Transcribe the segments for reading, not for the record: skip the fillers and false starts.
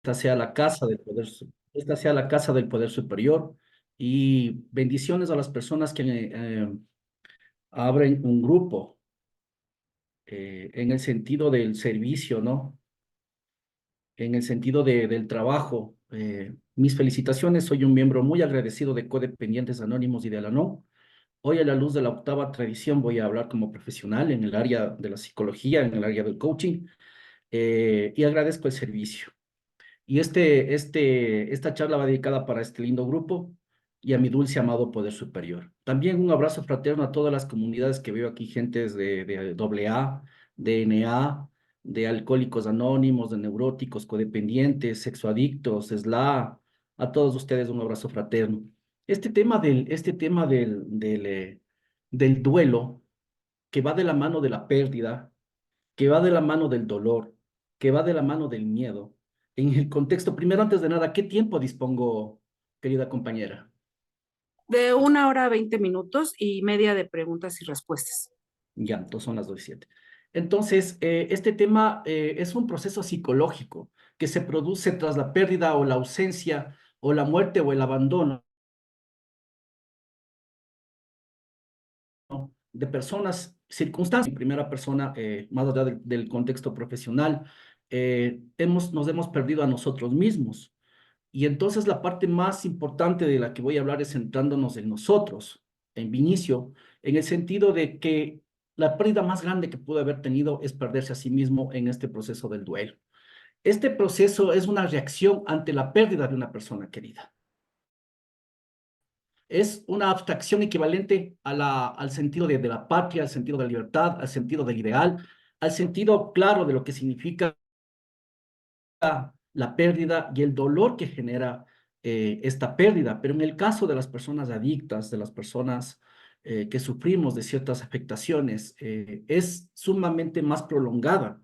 esta sea la casa del poder, esta sea la casa del poder superior y bendiciones a las personas que abren un grupo en el sentido del servicio, ¿no? En el sentido del trabajo. Mis felicitaciones, soy un miembro muy agradecido de Codependientes Anónimos y de Alanón. Hoy a la luz de la octava tradición voy a hablar como profesional en el área de la psicología, en el área del coaching, y agradezco el servicio. Y esta charla va dedicada para este lindo grupo y a mi dulce amado poder superior. También un abrazo fraterno a todas las comunidades que veo aquí, gentes de AA, de NA, de Alcohólicos Anónimos, de neuróticos, codependientes, sexoadictos, SLA, a todos ustedes un abrazo fraterno. Este tema del duelo, que va de la mano de la pérdida, que va de la mano del dolor, que va de la mano del miedo. En el contexto, primero, antes de nada, ¿qué tiempo dispongo, querida compañera? De 1 hora 20 minutos y media de preguntas y respuestas. Ya, entonces son las 2:07. Entonces, este tema es un proceso psicológico que se produce tras la pérdida o la ausencia o la muerte o el abandono de personas, circunstancias. En primera persona, más allá del contexto profesional, nos hemos perdido a nosotros mismos. Y entonces la parte más importante de la que voy a hablar es centrándonos en nosotros, en Vinicio, en el sentido de que la pérdida más grande que pudo haber tenido es perderse a sí mismo en este proceso del duelo. Este proceso es una reacción ante la pérdida de una persona querida. Es una abstracción equivalente al sentido de la patria, al sentido de la libertad, al sentido del ideal, al sentido claro de lo que significa la pérdida y el dolor que genera esta pérdida. Pero en el caso de las personas adictas, de las personas que sufrimos de ciertas afectaciones, es sumamente más prolongada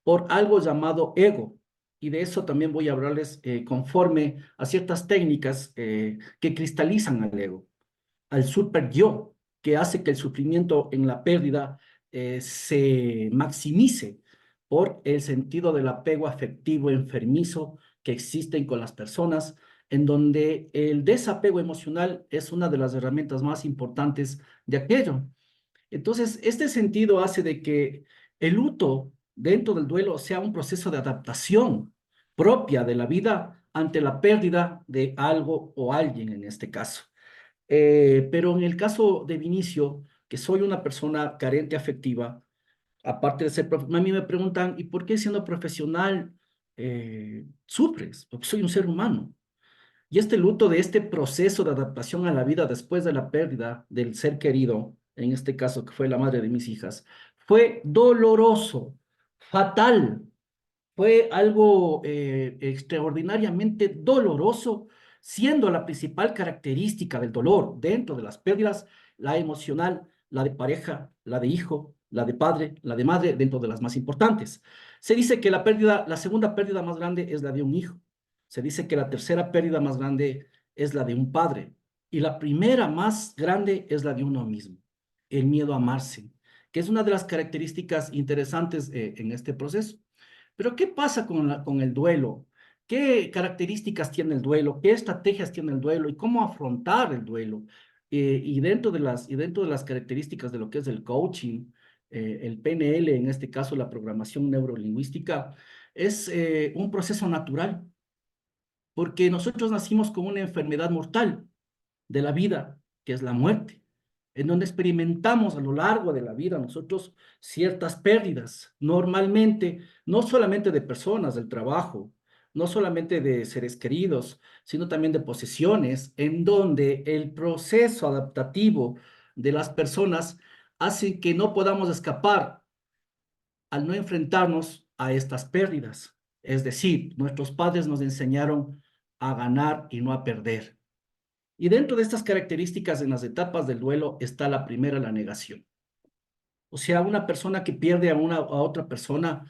por algo llamado ego. Y de eso también voy a hablarles conforme a ciertas técnicas que cristalizan al ego, al super yo, que hace que el sufrimiento en la pérdida se maximice por el sentido del apego afectivo enfermizo que existen con las personas, en donde el desapego emocional es una de las herramientas más importantes de aquello. Entonces, este sentido hace de que el luto dentro del duelo sea un proceso de adaptación propia de la vida ante la pérdida de algo o alguien en este caso. Pero en el caso de Vinicio, que soy una persona carente afectiva, aparte de ser, a mí me preguntan, ¿y por qué siendo profesional sufres? Porque soy un ser humano. Y este luto de este proceso de adaptación a la vida después de la pérdida del ser querido, en este caso que fue la madre de mis hijas, fue doloroso, fatal, fue algo extraordinariamente doloroso, siendo la principal característica del dolor dentro de las pérdidas, la emocional, la de pareja, la de hijo, la de padre, la de madre, dentro de las más importantes. Se dice que la segunda pérdida más grande es la de un hijo. Se dice que la tercera pérdida más grande es la de un padre. Y la primera más grande es la de uno mismo, el miedo a amarse, que es una de las características interesantes en este proceso. Pero ¿qué pasa con el duelo? ¿Qué características tiene el duelo? ¿Qué estrategias tiene el duelo? ¿Y cómo afrontar el duelo? Y dentro de las características de lo que es el coaching, el PNL, en este caso la programación neurolingüística, es un proceso natural, porque nosotros nacimos con una enfermedad mortal de la vida, que es la muerte, en donde experimentamos a lo largo de la vida nosotros ciertas pérdidas, normalmente, no solamente de personas, del trabajo, no solamente de seres queridos, sino también de posesiones, en donde el proceso adaptativo de las personas hace que no podamos escapar al no enfrentarnos a estas pérdidas. Es decir, nuestros padres nos enseñaron a ganar y no a perder. Y dentro de estas características en las etapas del duelo está la primera, la negación. O sea, una persona que pierde a otra persona,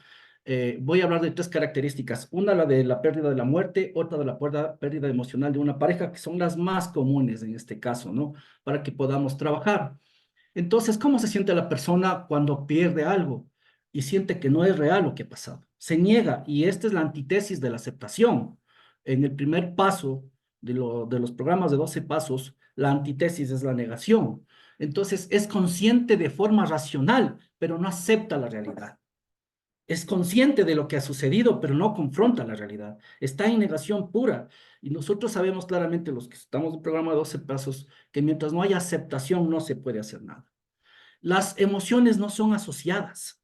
voy a hablar de tres características. Una, la de la pérdida de la muerte, otra de la pérdida emocional de una pareja, que son las más comunes en este caso, ¿no? Para que podamos trabajar. Entonces, ¿cómo se siente la persona cuando pierde algo y siente que no es real lo que ha pasado? se niega, y esta es la antítesis de la aceptación. En el primer paso de los programas de 12 pasos, la antítesis es la negación. Entonces, es consciente de forma racional, pero no acepta la realidad. Es consciente de lo que ha sucedido, pero no confronta la realidad. Está en negación pura. Y nosotros sabemos claramente, los que estamos en el programa de 12 pasos, que mientras no haya aceptación, no se puede hacer nada. Las emociones no son asociadas.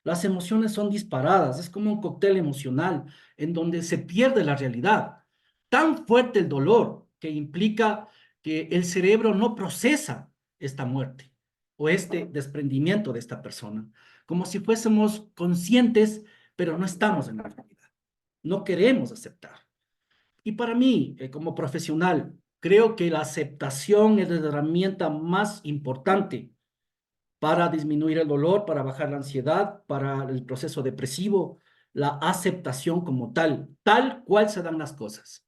Las emociones son disparadas, es como un cóctel emocional en donde se pierde la realidad. Tan fuerte el dolor que implica que el cerebro no procesa esta muerte o este desprendimiento de esta persona, como si fuésemos conscientes, pero no estamos en la realidad. No queremos aceptar. Y para mí, como profesional, creo que la aceptación es la herramienta más importante para disminuir el dolor, para bajar la ansiedad, para el proceso depresivo, la aceptación como tal, tal cual se dan las cosas,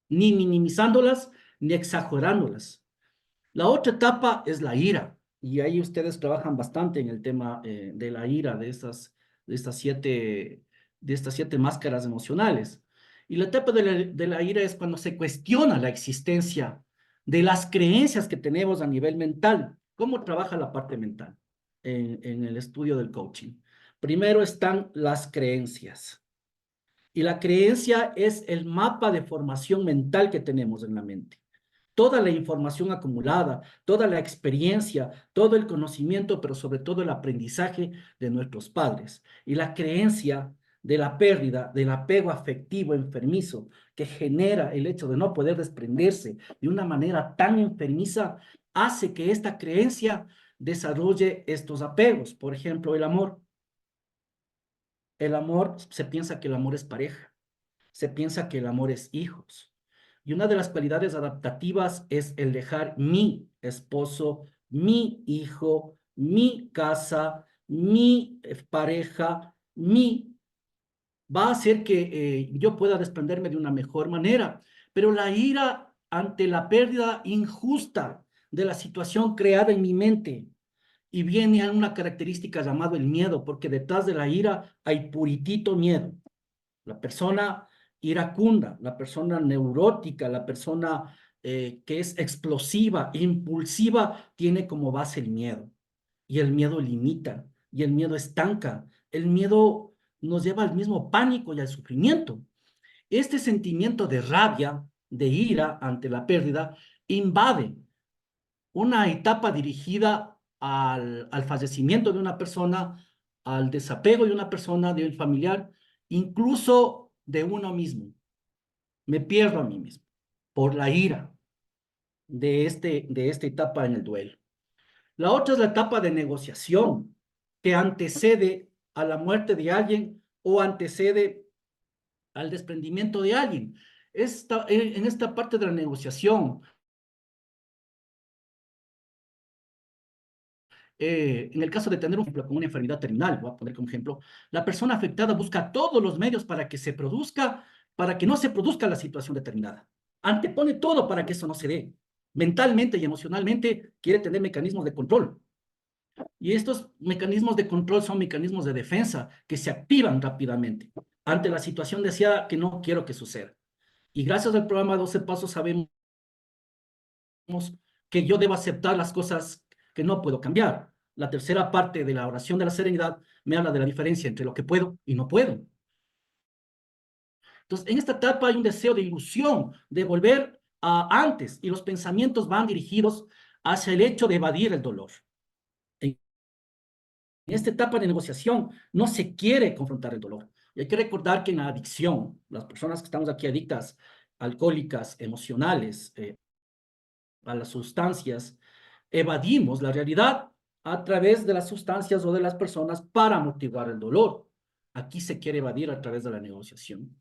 ni minimizándolas ni exagerándolas. La otra etapa es la ira, y ahí ustedes trabajan bastante en el tema de la ira, de estas siete, de estas siete máscaras emocionales. Y la etapa de la ira es cuando se cuestiona la existencia de las creencias que tenemos a nivel mental. ¿Cómo trabaja la parte mental en el estudio del coaching? Primero están las creencias. Y la creencia es el mapa de formación mental que tenemos en la mente. Toda la información acumulada, toda la experiencia, todo el conocimiento, pero sobre todo el aprendizaje de nuestros padres. Y la creencia de la pérdida, del apego afectivo enfermizo que genera el hecho de no poder desprenderse de una manera tan enfermiza, hace que esta creencia desarrolle estos apegos. Por ejemplo, el amor. El amor, se piensa que el amor es pareja, se piensa que el amor es hijos. Y una de las cualidades adaptativas es el dejar mi esposo, mi hijo, mi casa, mi pareja, mi, va a hacer que yo pueda desprenderme de una mejor manera. Pero la ira ante la pérdida injusta de la situación creada en mi mente, y viene a una característica llamado el miedo, porque detrás de la ira hay puritito miedo. La persona iracunda, la persona neurótica, la persona que es explosiva, impulsiva, tiene como base el miedo. Y el miedo limita, y el miedo estanca. El miedo nos lleva al mismo pánico y al sufrimiento. Este sentimiento de rabia, de ira ante la pérdida, invade una etapa dirigida al fallecimiento de una persona, al desapego de una persona, de un familiar, incluso de uno mismo. Me pierdo a mí mismo por la ira de esta etapa en el duelo. La otra es la etapa de negociación que antecede a la muerte de alguien o antecede al desprendimiento de alguien. En esta parte de la negociación, en el caso de tener un ejemplo con una enfermedad terminal, voy a poner como ejemplo, la persona afectada busca todos los medios para que se produzca, para que no se produzca la situación determinada. Antepone todo para que eso no se dé. Mentalmente y emocionalmente quiere tener mecanismos de control. Y estos mecanismos de control son mecanismos de defensa que se activan rápidamente ante la situación deseada que no quiero que suceda. Y gracias al programa 12 Pasos sabemos que yo debo aceptar las cosas que no puedo cambiar. La tercera parte de la oración de la serenidad me habla de la diferencia entre lo que puedo y no puedo. Entonces, en esta etapa hay un deseo de ilusión, de volver a antes, y los pensamientos van dirigidos hacia el hecho de evadir el dolor. En esta etapa de negociación no se quiere confrontar el dolor. Y hay que recordar que en la adicción, las personas que estamos aquí adictas, alcohólicas, emocionales, a las sustancias, evadimos la realidad a través de las sustancias o de las personas para amortiguar el dolor. Aquí se quiere evadir a través de la negociación.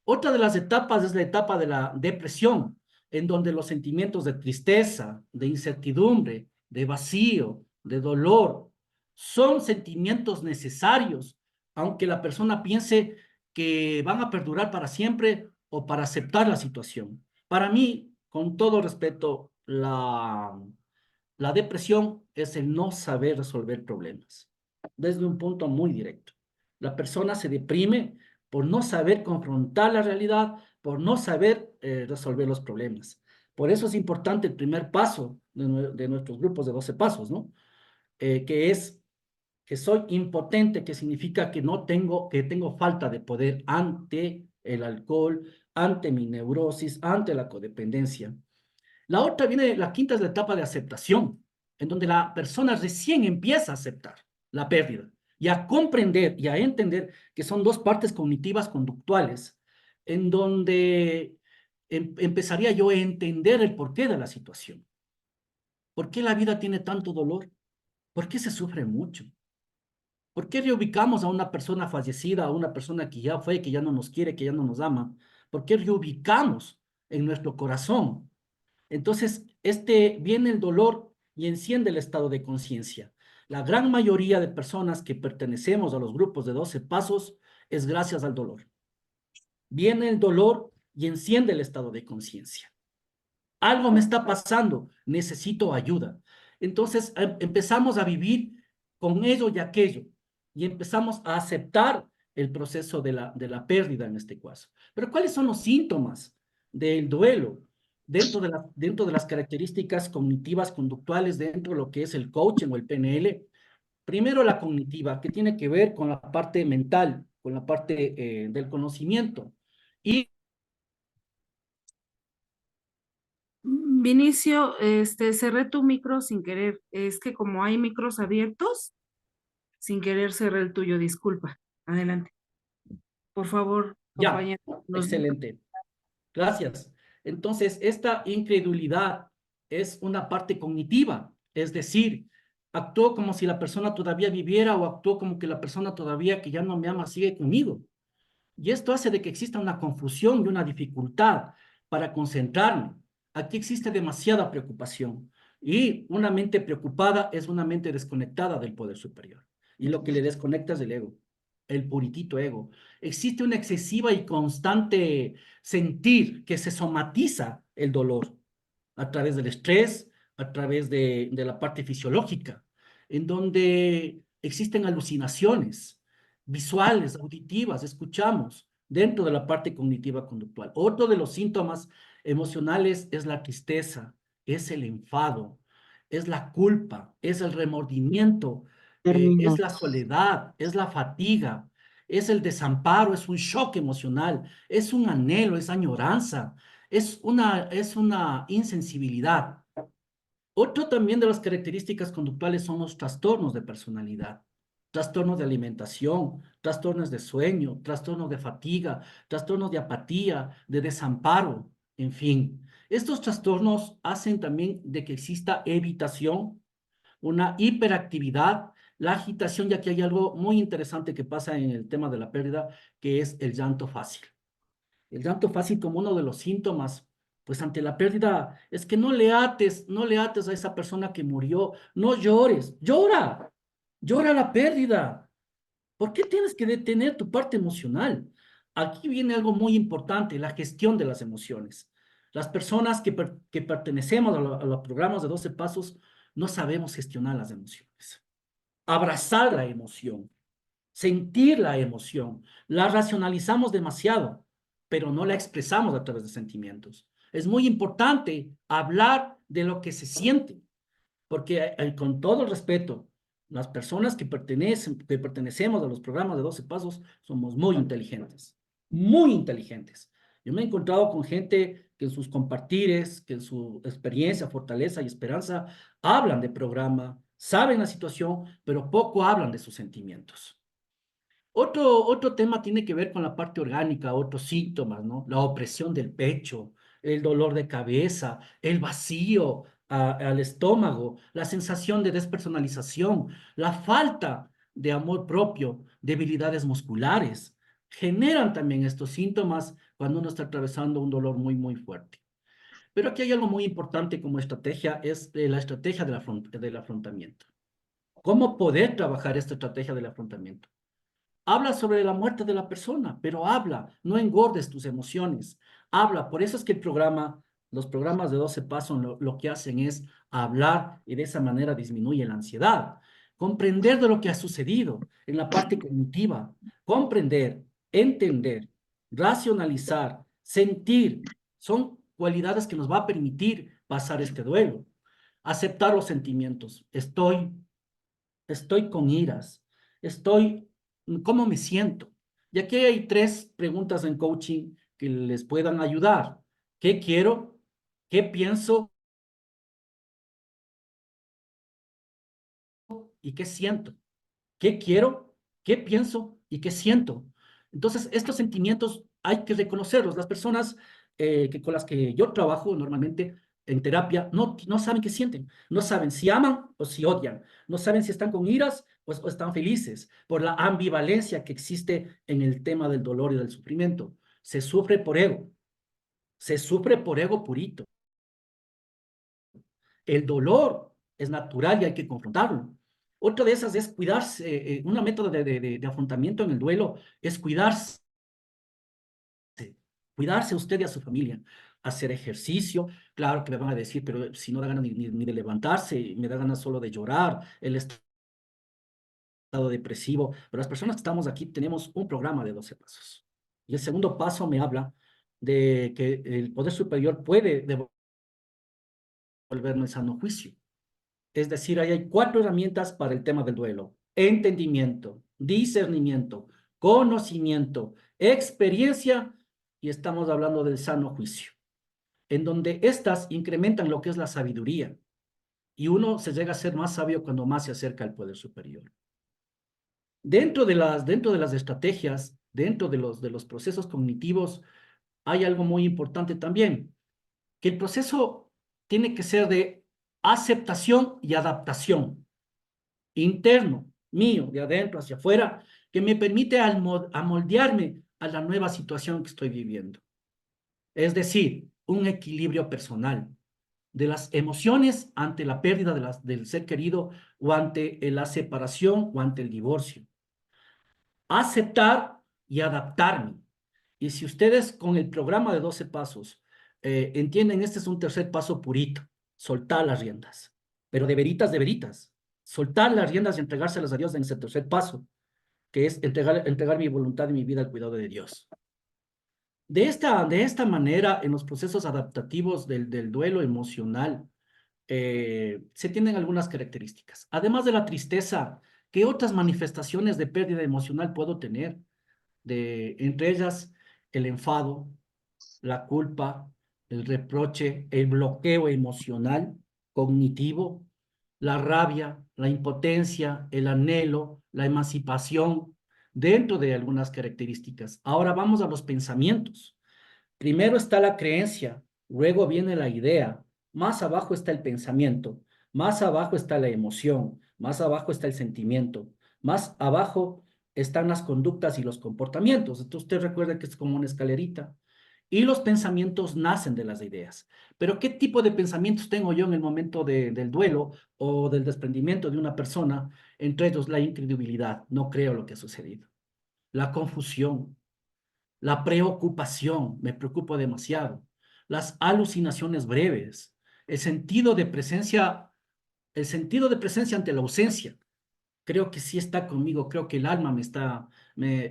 Otra de las etapas es la etapa de la depresión, en donde los sentimientos de tristeza, de incertidumbre, de vacío, de dolor, son sentimientos necesarios, aunque la persona piense que van a perdurar para siempre o para aceptar la situación. Para mí, con todo respeto, la depresión es el no saber resolver problemas, desde un punto muy directo. La persona se deprime por no saber confrontar la realidad, por no saber resolver los problemas. Por eso es importante el primer paso de nuestros grupos de 12 pasos, ¿no? Que es que soy impotente, que significa que tengo falta de poder ante el alcohol, ante mi neurosis, ante la codependencia. La otra viene, la quinta es la etapa de aceptación, en donde la persona recién empieza a aceptar la pérdida y a comprender y a entender que son dos partes cognitivas conductuales, en donde empezaría yo a entender el porqué de la situación. ¿Por qué la vida tiene tanto dolor? ¿Por qué se sufre mucho? ¿Por qué reubicamos a una persona fallecida, a una persona que ya fue, que ya no nos quiere, que ya no nos ama? ¿Por qué reubicamos en nuestro corazón? Entonces, viene el dolor y enciende el estado de conciencia. La gran mayoría de personas que pertenecemos a los grupos de 12 pasos es gracias al dolor. Viene el dolor y enciende el estado de conciencia. Algo me está pasando, necesito ayuda. Entonces empezamos a vivir con ello y aquello y empezamos a aceptar el proceso de la pérdida en este caso. Pero ¿cuáles son los síntomas del duelo? Dentro de las características cognitivas conductuales, dentro de lo que es el coaching o el PNL, primero la cognitiva, que tiene que ver con la parte mental, con la parte del conocimiento. Y Vinicio, cerré tu micro sin querer. Es que como hay micros abiertos, sin querer cerré el tuyo, disculpa. Adelante. Por favor, ya, compañero. excelente. Gracias. Entonces, esta incredulidad es una parte cognitiva, es decir, actúo como si la persona todavía viviera o actúo como que la persona todavía que ya no me ama sigue conmigo. Y esto hace de que exista una confusión y una dificultad para concentrarme. Aquí existe demasiada preocupación y una mente preocupada es una mente desconectada del poder superior. Y lo que le desconecta es el ego, el puritito ego. Existe una excesiva y constante sentir que se somatiza el dolor a través del estrés, a través de la parte fisiológica, en donde existen alucinaciones visuales, auditivas, escuchamos dentro de la parte cognitiva conductual. Otro de los síntomas emocionales es la tristeza, es el enfado, es la culpa, es el remordimiento, es Terminó. la soledad, es la fatiga, es el desamparo, es un shock emocional, es un anhelo, es añoranza, es una insensibilidad. Otro también de las características conductuales son los trastornos de personalidad, trastornos de alimentación, trastornos de sueño, trastornos de fatiga, trastornos de apatía, de desamparo, en fin. Estos trastornos hacen también de que exista evitación, una hiperactividad, la agitación, ya que hay algo muy interesante que pasa en el tema de la pérdida, que es el llanto fácil. El llanto fácil como uno de los síntomas, pues ante la pérdida, es que no le ates a esa persona que murió, no llores, llora la pérdida. ¿Por qué tienes que detener tu parte emocional? Aquí viene algo muy importante, la gestión de las emociones. Las personas que pertenecemos a los programas de 12 pasos no sabemos gestionar las emociones. Abrazar la emoción, sentir la emoción. La racionalizamos demasiado, pero no la expresamos a través de sentimientos. Es muy importante hablar de lo que se siente, porque con todo el respeto, las personas que pertenecemos a los programas de 12 pasos somos muy inteligentes, muy inteligentes. Yo me he encontrado con gente que en sus compartires, que en su experiencia, fortaleza y esperanza, hablan de programa, saben la situación, pero poco hablan de sus sentimientos. Otro tema tiene que ver con la parte orgánica, otros síntomas, ¿no? La opresión del pecho, el dolor de cabeza, el vacío al estómago, la sensación de despersonalización, la falta de amor propio, debilidades musculares. Generan también estos síntomas cuando uno está atravesando un dolor muy, muy fuerte. Pero aquí hay algo muy importante como estrategia, es la estrategia del afrontamiento. ¿Cómo poder trabajar esta estrategia del afrontamiento? Habla sobre la muerte de la persona, pero habla, no engordes tus emociones. Habla, por eso es que los programas de 12 pasos lo que hacen es hablar y de esa manera disminuye la ansiedad. comprender de lo que ha sucedido en la parte cognitiva, comprender, entender, racionalizar, sentir, son cualidades que nos va a permitir pasar este duelo. Aceptar los sentimientos. Estoy con iras, estoy, ¿cómo me siento? Y aquí hay tres preguntas en coaching que les puedan ayudar. ¿Qué quiero? ¿Qué pienso? ¿Y qué siento? ¿Qué quiero? ¿Qué pienso? ¿Y qué siento? Entonces, estos sentimientos hay que reconocerlos. Las personas con las que yo trabajo normalmente en terapia no saben qué sienten. No saben si aman o si odian. No saben si están con iras o están felices por la ambivalencia que existe en el tema del dolor y del sufrimiento. Se sufre por ego. Se sufre por ego purito. El dolor es natural y hay que confrontarlo. Otra de esas es cuidarse. Una método de afrontamiento en el duelo es cuidarse. Cuidarse a usted y a su familia. Hacer ejercicio. Claro que me van a decir, pero si no da ganas ni de levantarse, me da ganas solo de llorar, el estado depresivo. Pero las personas que estamos aquí tenemos un programa de 12 pasos. Y el segundo paso me habla de que el poder superior puede devolvernos sano juicio. Es decir, ahí hay cuatro herramientas para el tema del duelo: entendimiento, discernimiento, conocimiento, experiencia, y estamos hablando del sano juicio, en donde estas incrementan lo que es la sabiduría, y uno se llega a ser más sabio cuando más se acerca al poder superior. Dentro de las estrategias, dentro de los procesos cognitivos, hay algo muy importante también, que el proceso tiene que ser de aceptación y adaptación interno, mío, de adentro hacia afuera, que me permite amoldearme a la nueva situación que estoy viviendo. Es decir, un equilibrio personal de las emociones ante la pérdida del ser querido o ante la separación o ante el divorcio. Aceptar y adaptarme. Y si ustedes con el programa de 12 pasos entienden, este es un tercer paso purito: soltar las riendas, pero de veritas, de veritas. Soltar las riendas y entregárselas a Dios en ese tercer paso, que es entregar mi voluntad y mi vida al cuidado de Dios. De esta manera, en los procesos adaptativos del duelo emocional, se tienen algunas características. Además de la tristeza, ¿qué otras manifestaciones de pérdida emocional puedo tener? Entre ellas, el enfado, la culpa, el reproche, el bloqueo emocional, cognitivo, la rabia, la impotencia, el anhelo, la emancipación, dentro de algunas características. Ahora vamos a los pensamientos. Primero está la creencia, luego viene la idea, más abajo está el pensamiento, más abajo está la emoción, más abajo está el sentimiento, más abajo están las conductas y los comportamientos. Entonces usted recuerda que es como una escalerita. Y los pensamientos nacen de las ideas. Pero ¿qué tipo de pensamientos tengo yo en el momento del duelo o del desprendimiento de una persona? Entre ellos, la incredulidad, no creo lo que ha sucedido. La confusión, la preocupación, me preocupo demasiado. Las alucinaciones breves, el sentido de presencia, el sentido de presencia ante la ausencia. Creo que sí está conmigo, creo que el alma me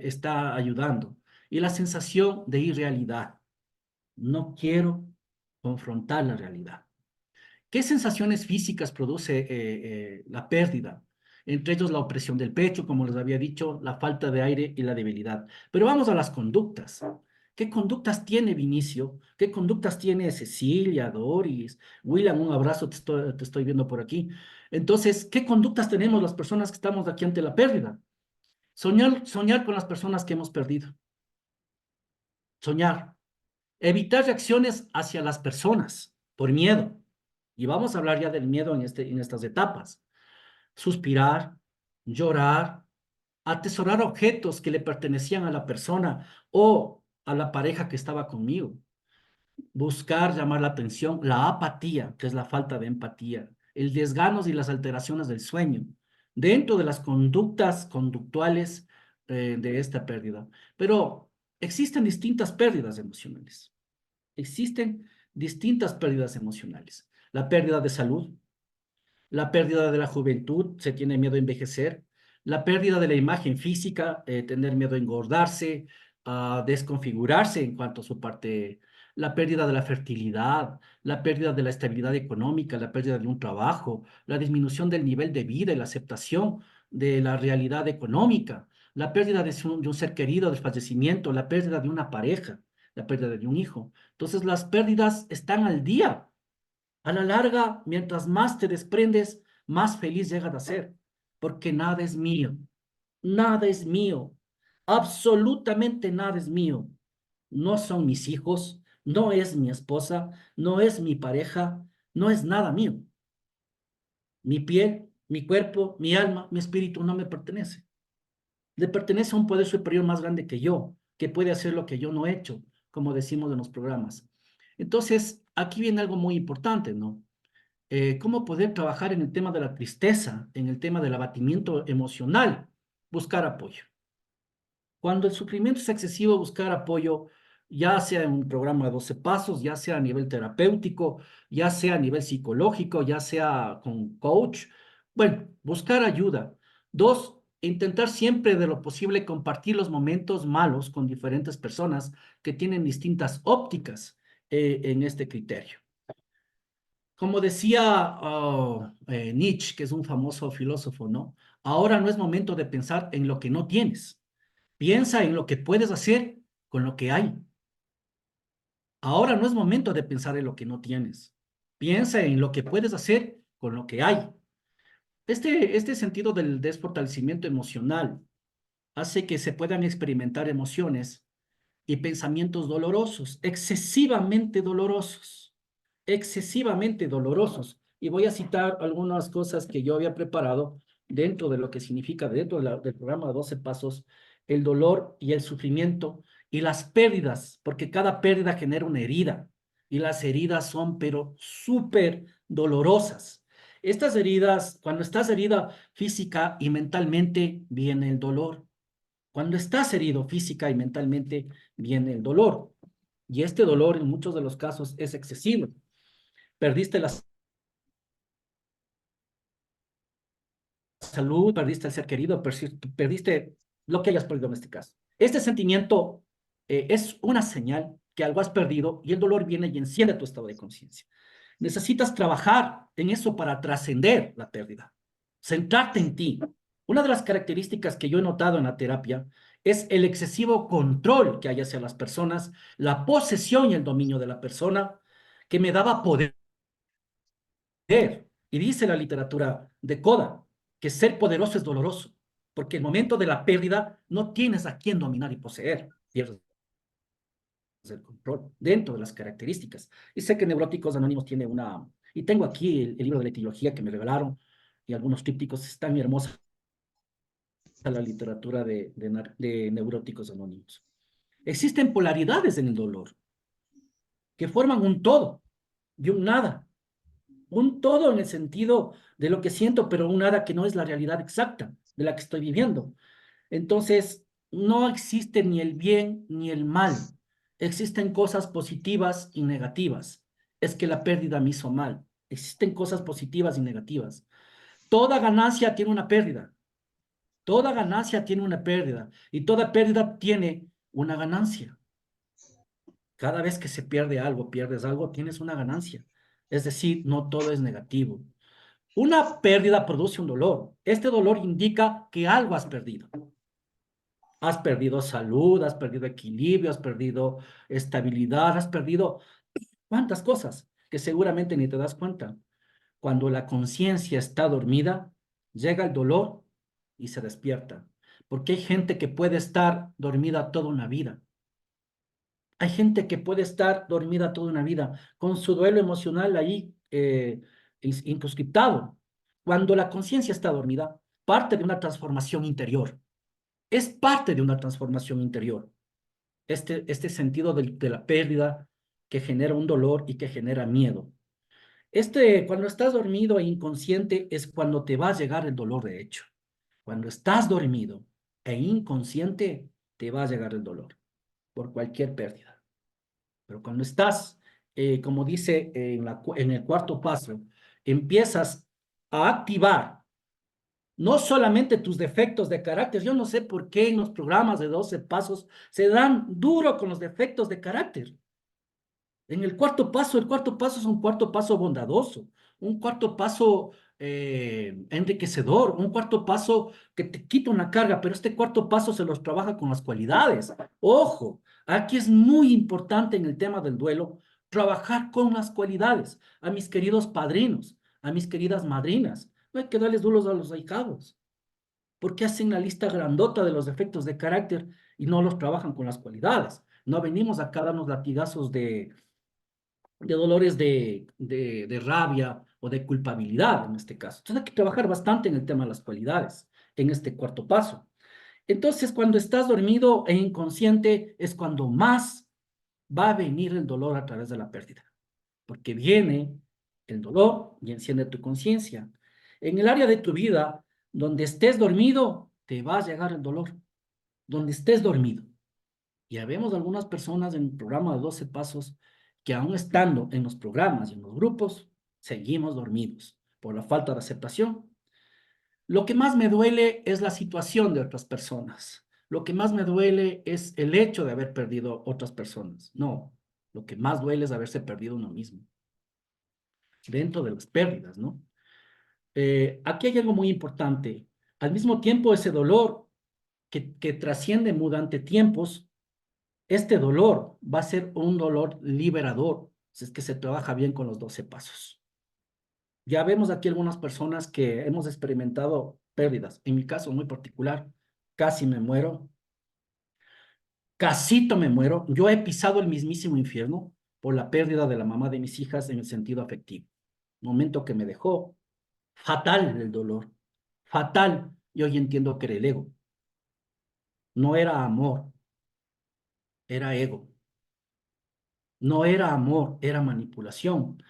está ayudando. Y la sensación de irrealidad. No quiero confrontar la realidad. ¿Qué sensaciones físicas produce la pérdida? Entre ellos la opresión del pecho, como les había dicho, la falta de aire y la debilidad. Pero vamos a las conductas. ¿Qué conductas tiene Vinicio? ¿Qué conductas tiene Cecilia, Doris, William? Un abrazo, te estoy viendo por aquí. Entonces, ¿qué conductas tenemos las personas que estamos aquí ante la pérdida? Soñar con las personas que hemos perdido. Soñar. Evitar reacciones hacia las personas por miedo. Y vamos a hablar ya del miedo en estas etapas. Suspirar, llorar, atesorar objetos que le pertenecían a la persona o a la pareja que estaba conmigo. Buscar llamar la atención, la apatía, que es la falta de empatía, el desganos y las alteraciones del sueño, dentro de las conductas conductuales de esta pérdida. Pero existen distintas pérdidas emocionales. Existen distintas pérdidas emocionales. La pérdida de salud, la pérdida de la juventud, se tiene miedo a envejecer, la pérdida de la imagen física, tener miedo a engordarse, a desconfigurarse en cuanto a su parte, la pérdida de la fertilidad, la pérdida de la estabilidad económica, la pérdida de un trabajo, la disminución del nivel de vida y la aceptación de la realidad económica, la pérdida de un ser querido, del fallecimiento, la pérdida de una pareja, la pérdida de un hijo. Entonces las pérdidas están al día. A la larga, mientras más te desprendes, más feliz llegas a ser, porque nada es mío, nada es mío, absolutamente nada es mío. No son mis hijos, no es mi esposa, no es mi pareja, no es nada mío. Mi piel, mi cuerpo, mi alma, mi espíritu no me pertenece. Le pertenece a un poder superior más grande que yo, que puede hacer lo que yo no he hecho, como decimos en los programas. Entonces, aquí viene algo muy importante, ¿no? Cómo poder trabajar en el tema de la tristeza, en el tema del abatimiento emocional, buscar apoyo. Cuando el sufrimiento es excesivo, buscar apoyo, ya sea en un programa de 12 pasos, ya sea a nivel terapéutico, ya sea a nivel psicológico, ya sea con coach. Bueno, buscar ayuda. Dos, intentar siempre de lo posible compartir los momentos malos con diferentes personas que tienen distintas ópticas en este criterio. Como decía Nietzsche, que es un famoso filósofo, ¿no? Ahora no es momento de pensar en lo que no tienes. Piensa en lo que puedes hacer con lo que hay. Ahora no es momento de pensar en lo que no tienes. Piensa en lo que puedes hacer con lo que hay. Este sentido del desfortalecimiento emocional hace que se puedan experimentar emociones y pensamientos dolorosos, excesivamente dolorosos. Y voy a citar algunas cosas que yo había preparado dentro de lo que significa, del programa 12 Pasos, el dolor y el sufrimiento y las pérdidas, porque cada pérdida genera una herida y las heridas son, pero súper dolorosas. Estas heridas, cuando estás herida física y mentalmente, viene el dolor. Cuando estás herido física y mentalmente, viene el dolor. Y este dolor en muchos de los casos es excesivo. Perdiste la salud, perdiste el ser querido, perdiste lo que hayas perdido en este caso. Este sentimiento es una señal que algo has perdido y el dolor viene y enciende tu estado de conciencia. Necesitas trabajar en eso para trascender la pérdida, centrarte en ti. Una de las características que yo he notado en la terapia es el excesivo control que hay hacia las personas, la posesión y el dominio de la persona que me daba poder. Y dice la literatura de Coda que ser poderoso es doloroso, porque el momento de la pérdida no tienes a quién dominar y poseer, pierdes el control dentro de las características. Y sé que Neuróticos Anónimos tiene y tengo aquí el libro de la etiología que me regalaron y algunos trípticos, está muy hermosa la literatura de Neuróticos Anónimos. Existen polaridades en el dolor que forman un todo y un nada. Un todo en el sentido de lo que siento, pero un nada que no es la realidad exacta de la que estoy viviendo. Entonces, no existe ni el bien ni el mal. Existen cosas positivas y negativas. Es que la pérdida me hizo mal. Existen cosas positivas y negativas. Toda ganancia tiene una pérdida. Toda ganancia tiene una pérdida. Y toda pérdida tiene una ganancia. Cada vez que se pierde algo, pierdes algo, tienes una ganancia. Es decir, no todo es negativo. Una pérdida produce un dolor. Este dolor indica que algo has perdido. Has perdido salud, has perdido equilibrio, has perdido estabilidad, has perdido cuántas cosas que seguramente ni te das cuenta. Cuando la conciencia está dormida, llega el dolor y se despierta. Porque hay gente que puede estar dormida toda una vida. Hay gente que puede estar dormida toda una vida con su duelo emocional ahí incrustado. Cuando la conciencia está dormida, parte de una transformación interior. Es parte de una transformación interior. Este sentido de la pérdida que genera un dolor y que genera miedo. Cuando estás dormido e inconsciente es cuando te va a llegar el dolor de hecho. Cuando estás dormido e inconsciente, te va a llegar el dolor por cualquier pérdida. Pero cuando estás, como dice en el cuarto paso, empiezas a activar no solamente tus defectos de carácter. Yo no sé por qué en los programas de 12 pasos se dan duro con los defectos de carácter. En el cuarto paso es un cuarto paso bondadoso, un cuarto paso enriquecedor, un cuarto paso que te quita una carga, pero este cuarto paso se los trabaja con las cualidades. Ojo, aquí es muy importante en el tema del duelo trabajar con las cualidades. A mis queridos padrinos, a mis queridas madrinas, no hay que darles duros a los ahijados, porque hacen la lista grandota de los defectos de carácter y no los trabajan con las cualidades. No venimos acá a darnos latigazos de dolores de rabia o de culpabilidad en este caso. Entonces hay que trabajar bastante en el tema de las cualidades, en este cuarto paso. Entonces, cuando estás dormido e inconsciente es cuando más va a venir el dolor a través de la pérdida, porque viene el dolor y enciende tu conciencia. En el área de tu vida donde estés dormido, te va a llegar el dolor, donde estés dormido. Y habemos algunas personas en el programa de 12 pasos que aún estando en los programas y en los grupos, seguimos dormidos por la falta de aceptación. Lo que más me duele es la situación de otras personas. Lo que más me duele es el hecho de haber perdido otras personas. No, lo que más duele es haberse perdido uno mismo, dentro de las pérdidas, ¿no? Aquí hay algo muy importante. Al mismo tiempo, ese dolor que trasciende mudante tiempos, este dolor va a ser un dolor liberador, si es que se trabaja bien con los 12 pasos. Ya vemos aquí algunas personas que hemos experimentado pérdidas. En mi caso muy particular, casi me muero, casito me muero. Yo he pisado el mismísimo infierno por la pérdida de la mamá de mis hijas en el sentido afectivo. Momento que me dejó fatal el dolor, fatal. Y hoy entiendo que era el ego. No era amor, era ego. No era amor, era manipulación.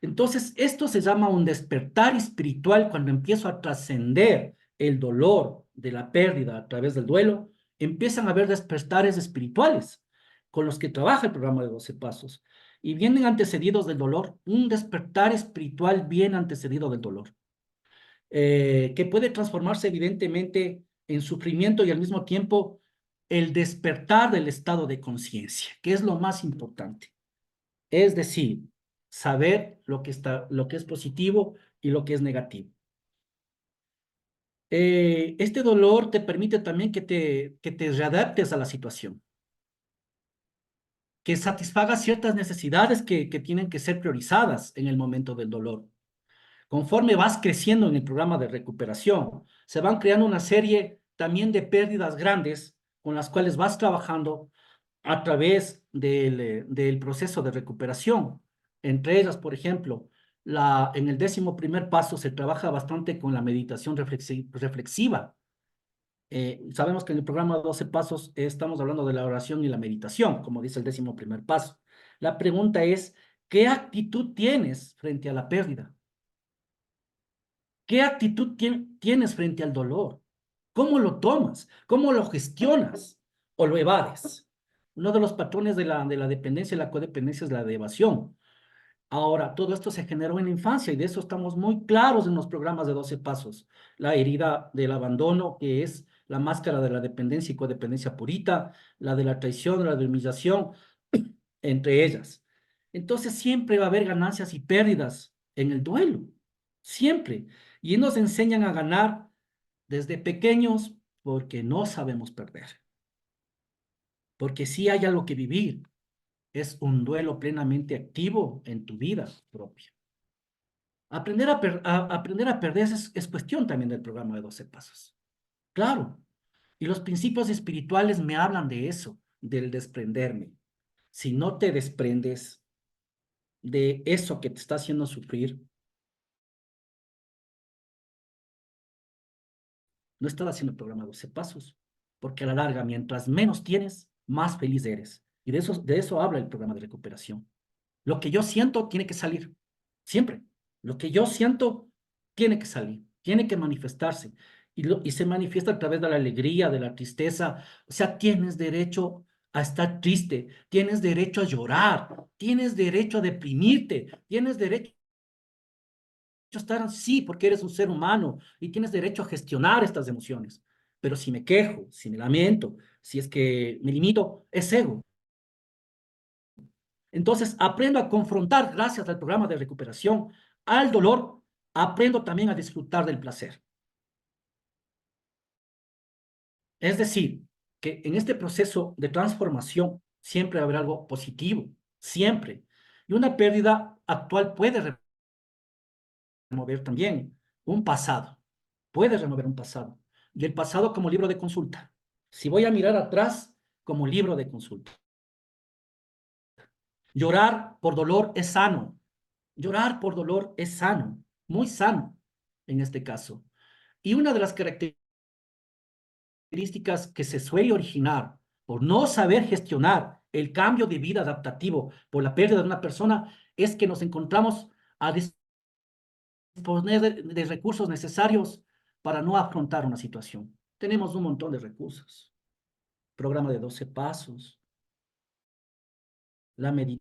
Entonces, esto se llama un despertar espiritual cuando empiezo a trascender el dolor de la pérdida a través del duelo, empiezan a haber despertares espirituales con los que trabaja el programa de 12 pasos y vienen antecedidos del dolor, un despertar espiritual bien antecedido del dolor, que puede transformarse evidentemente en sufrimiento y al mismo tiempo el despertar del estado de conciencia, que es lo más importante. Es decir, saber lo que es positivo y lo que es negativo. Este dolor te permite también que te readaptes a la situación, que satisfaga ciertas necesidades que tienen que ser priorizadas en el momento del dolor. Conforme vas creciendo en el programa de recuperación, se van creando una serie también de pérdidas grandes con las cuales vas trabajando a través del proceso de recuperación. Entre ellas, por ejemplo, en el 11º paso se trabaja bastante con la meditación reflexiva. Sabemos que en el programa 12 pasos estamos hablando de la oración y la meditación, como dice el 11º paso. La pregunta es, ¿qué actitud tienes frente a la pérdida? ¿Qué actitud tienes frente al dolor? ¿Cómo lo tomas? ¿Cómo lo gestionas? ¿O lo evades? Uno de los patrones de la dependencia y la codependencia es la de evasión. Ahora, todo esto se generó en la infancia y de eso estamos muy claros en los programas de 12 pasos. La herida del abandono, que es la máscara de la dependencia y codependencia purita, la de la traición, la de humillación, entre ellas. Entonces siempre va a haber ganancias y pérdidas en el duelo, siempre. Y nos enseñan a ganar desde pequeños porque no sabemos perder, porque sí hay algo que vivir. Es un duelo plenamente activo en tu vida propia. Aprender a perder es cuestión también del programa de 12 pasos. Claro. Y los principios espirituales me hablan de eso, del desprenderme. Si no te desprendes de eso que te está haciendo sufrir, no estás haciendo el programa 12 pasos, porque a la larga, mientras menos tienes, más feliz eres. Y de eso habla el programa de recuperación. Lo que yo siento tiene que salir, siempre. Lo que yo siento tiene que salir, tiene que manifestarse. Y se manifiesta a través de la alegría, de la tristeza. O sea, tienes derecho a estar triste, tienes derecho a llorar, tienes derecho a deprimirte, tienes derecho estar, sí, porque eres un ser humano y tienes derecho a gestionar estas emociones. Pero si me quejo, si me lamento, si es que me limito, es ego. Entonces, aprendo a confrontar, gracias al programa de recuperación, al dolor, aprendo también a disfrutar del placer. Es decir, que en este proceso de transformación siempre va a haber algo positivo, siempre. Y una pérdida actual puede remover también un pasado, puede remover un pasado. Y el pasado como libro de consulta. Si voy a mirar atrás como libro de consulta. Llorar por dolor es sano. Llorar por dolor es sano, muy sano en este caso. Y una de las características que se suele originar por no saber gestionar el cambio de vida adaptativo por la pérdida de una persona es que nos encontramos a disponer de recursos necesarios para no afrontar una situación. Tenemos un montón de recursos. Programa de 12 pasos, la meditación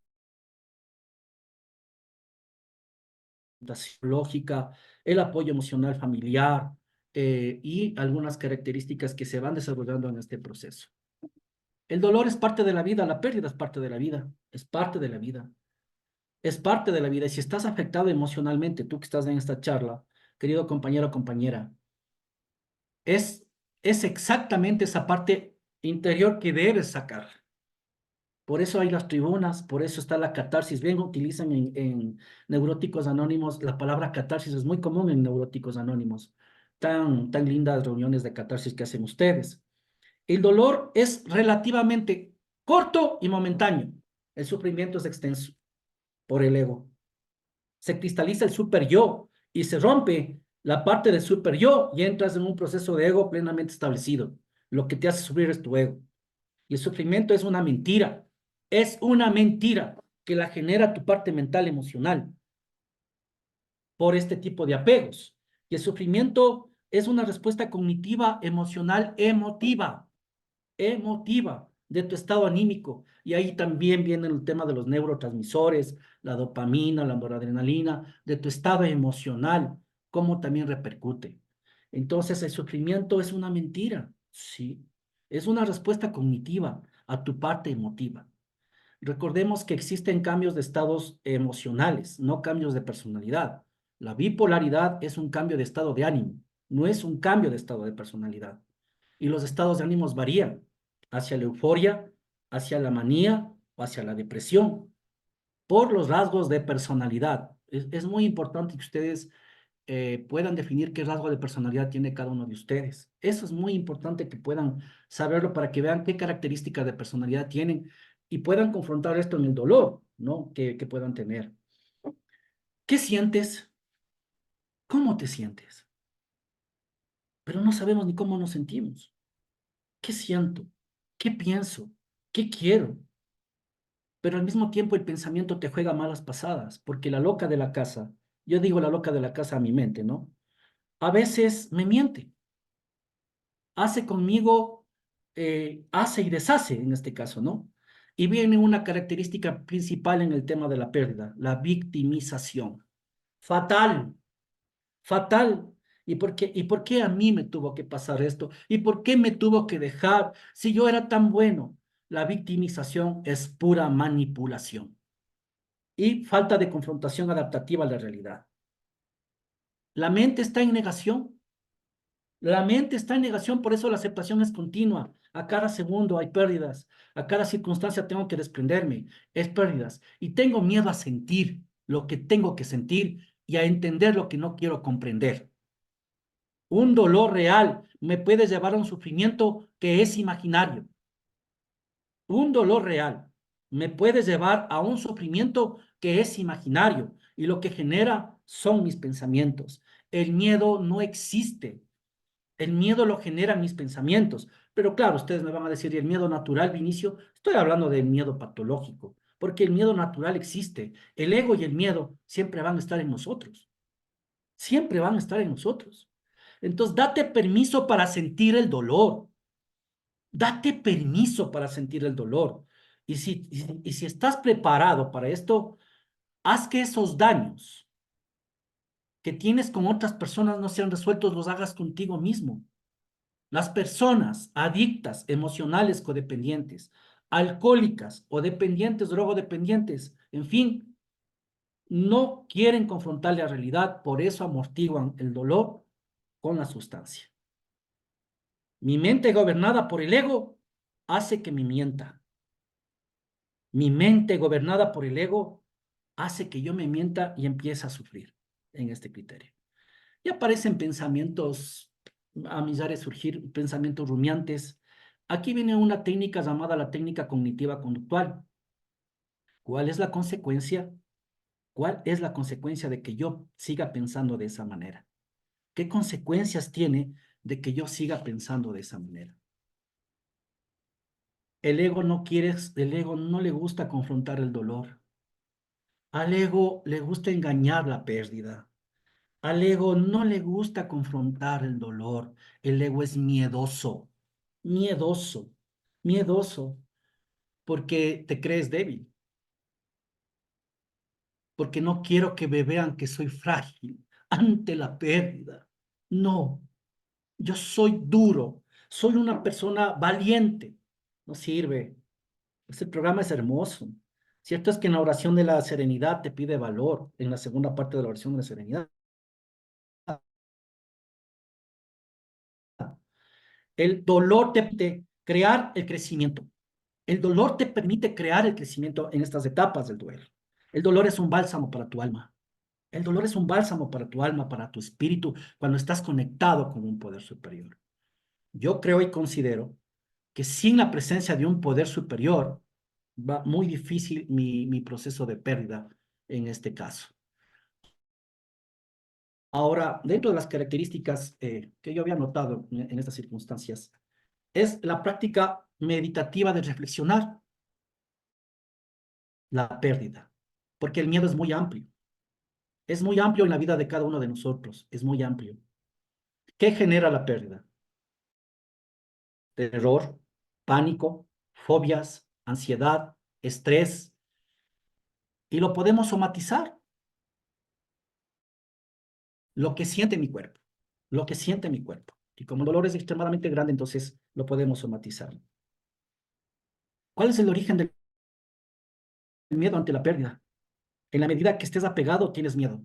lógica, el apoyo emocional familiar y algunas características que se van desarrollando en este proceso. El dolor es parte de la vida, la pérdida es parte de la vida, es parte de la vida, es parte de la vida. Y si estás afectado emocionalmente, tú que estás en esta charla, querido compañero o compañera, es, es exactamente esa parte interior que debes sacar. Por eso hay las tribunas, por eso está la catarsis. Bien, utilizan en Neuróticos Anónimos, la palabra catarsis es muy común en Neuróticos Anónimos. Tan lindas reuniones de catarsis que hacen ustedes. El dolor es relativamente corto y momentáneo. El sufrimiento es extenso por el ego. Se cristaliza el super yo y se rompe la parte del super yo y entras en un proceso de ego plenamente establecido. Lo que te hace sufrir es tu ego. Y el sufrimiento es una mentira que la genera tu parte mental emocional por este tipo de apegos. Y el sufrimiento es una respuesta cognitiva, emocional, emotiva de tu estado anímico. Y ahí también viene el tema de los neurotransmisores, la dopamina, la noradrenalina, de tu estado emocional, cómo también repercute. Entonces, el sufrimiento es una mentira, sí. Es una respuesta cognitiva a tu parte emotiva. Recordemos que existen cambios de estados emocionales, no cambios de personalidad. La bipolaridad es un cambio de estado de ánimo, no es un cambio de estado de personalidad. Y los estados de ánimos varían hacia la euforia, hacia la manía o hacia la depresión, por los rasgos de personalidad. Es muy importante que ustedes puedan definir qué rasgo de personalidad tiene cada uno de ustedes. Eso es muy importante que puedan saberlo para que vean qué características de personalidad tienen y puedan confrontar esto en el dolor, ¿no? Que puedan tener. ¿Qué sientes? ¿Cómo te sientes? Pero no sabemos ni cómo nos sentimos. ¿Qué siento? ¿Qué pienso? ¿Qué quiero? Pero al mismo tiempo el pensamiento te juega malas pasadas, porque la loca de la casa, yo digo la loca de la casa a mi mente, ¿no? A veces me miente, hace conmigo, hace y deshace en este caso, ¿no? Y viene una característica principal en el tema de la pérdida, la victimización. Fatal, fatal. ¿Y por qué a mí me tuvo que pasar esto? ¿Y por qué me tuvo que dejar si yo era tan bueno? La victimización es pura manipulación y falta de confrontación adaptativa a la realidad. La mente está en negación. La mente está en negación, por eso la aceptación es continua. A cada segundo hay pérdidas, a cada circunstancia tengo que desprenderme, es pérdidas. Y tengo miedo a sentir lo que tengo que sentir y a entender lo que no quiero comprender. Un dolor real me puede llevar a un sufrimiento que es imaginario. Un dolor real me puede llevar a un sufrimiento que es imaginario y lo que genera son mis pensamientos. El miedo no existe. El miedo lo generan mis pensamientos. Pero claro, ustedes me van a decir, ¿y el miedo natural, Vinicio? Estoy hablando del miedo patológico, porque el miedo natural existe. El ego y el miedo siempre van a estar en nosotros. Siempre van a estar en nosotros. Entonces, date permiso para sentir el dolor. Date permiso para sentir el dolor. Y si estás preparado para esto, haz que esos daños que tienes con otras personas no sean resueltos, los hagas contigo mismo. Las personas adictas, emocionales, codependientes, alcohólicas o dependientes, drogodependientes, en fin, no quieren confrontar la realidad, por eso amortiguan el dolor con la sustancia. Mi mente gobernada por el ego hace que me mienta. Mi mente gobernada por el ego hace que yo me mienta y empiece a sufrir en este criterio. Y aparecen pensamientos, a mis áreas surgir pensamientos rumiantes. Aquí viene una técnica llamada la técnica cognitiva conductual. ¿Cuál es la consecuencia? ¿Cuál es la consecuencia de que yo siga pensando de esa manera? ¿Qué consecuencias tiene de que yo siga pensando de esa manera? El ego no le gusta confrontar el dolor. Al ego le gusta engañar la pérdida. Al ego no le gusta confrontar el dolor. El ego es miedoso, miedoso, miedoso, porque te crees débil, porque no quiero que me vean que soy frágil ante la pérdida. No, yo soy duro, soy una persona valiente. No sirve. Este programa es hermoso. Cierto es que en la oración de la serenidad te pide valor, en la segunda parte de la oración de la serenidad. El dolor te permite crear el crecimiento. El dolor te permite crear el crecimiento en estas etapas del duelo. El dolor es un bálsamo para tu alma. El dolor es un bálsamo para tu alma, para tu espíritu, cuando estás conectado con un poder superior. Yo creo y considero que sin la presencia de un poder superior, va muy difícil mi proceso de pérdida en este caso. Ahora, dentro de las características que yo había notado en estas circunstancias, es la práctica meditativa de reflexionar la pérdida, porque el miedo es muy amplio en la vida de cada uno de nosotros, es muy amplio. ¿Qué genera la pérdida? Terror, pánico, fobias, ansiedad, estrés, y lo podemos somatizar, lo que siente mi cuerpo, lo que siente mi cuerpo. Y como el dolor es extremadamente grande, entonces lo podemos somatizar. ¿Cuál es el origen del miedo ante la pérdida? En la medida que estés apegado, tienes miedo.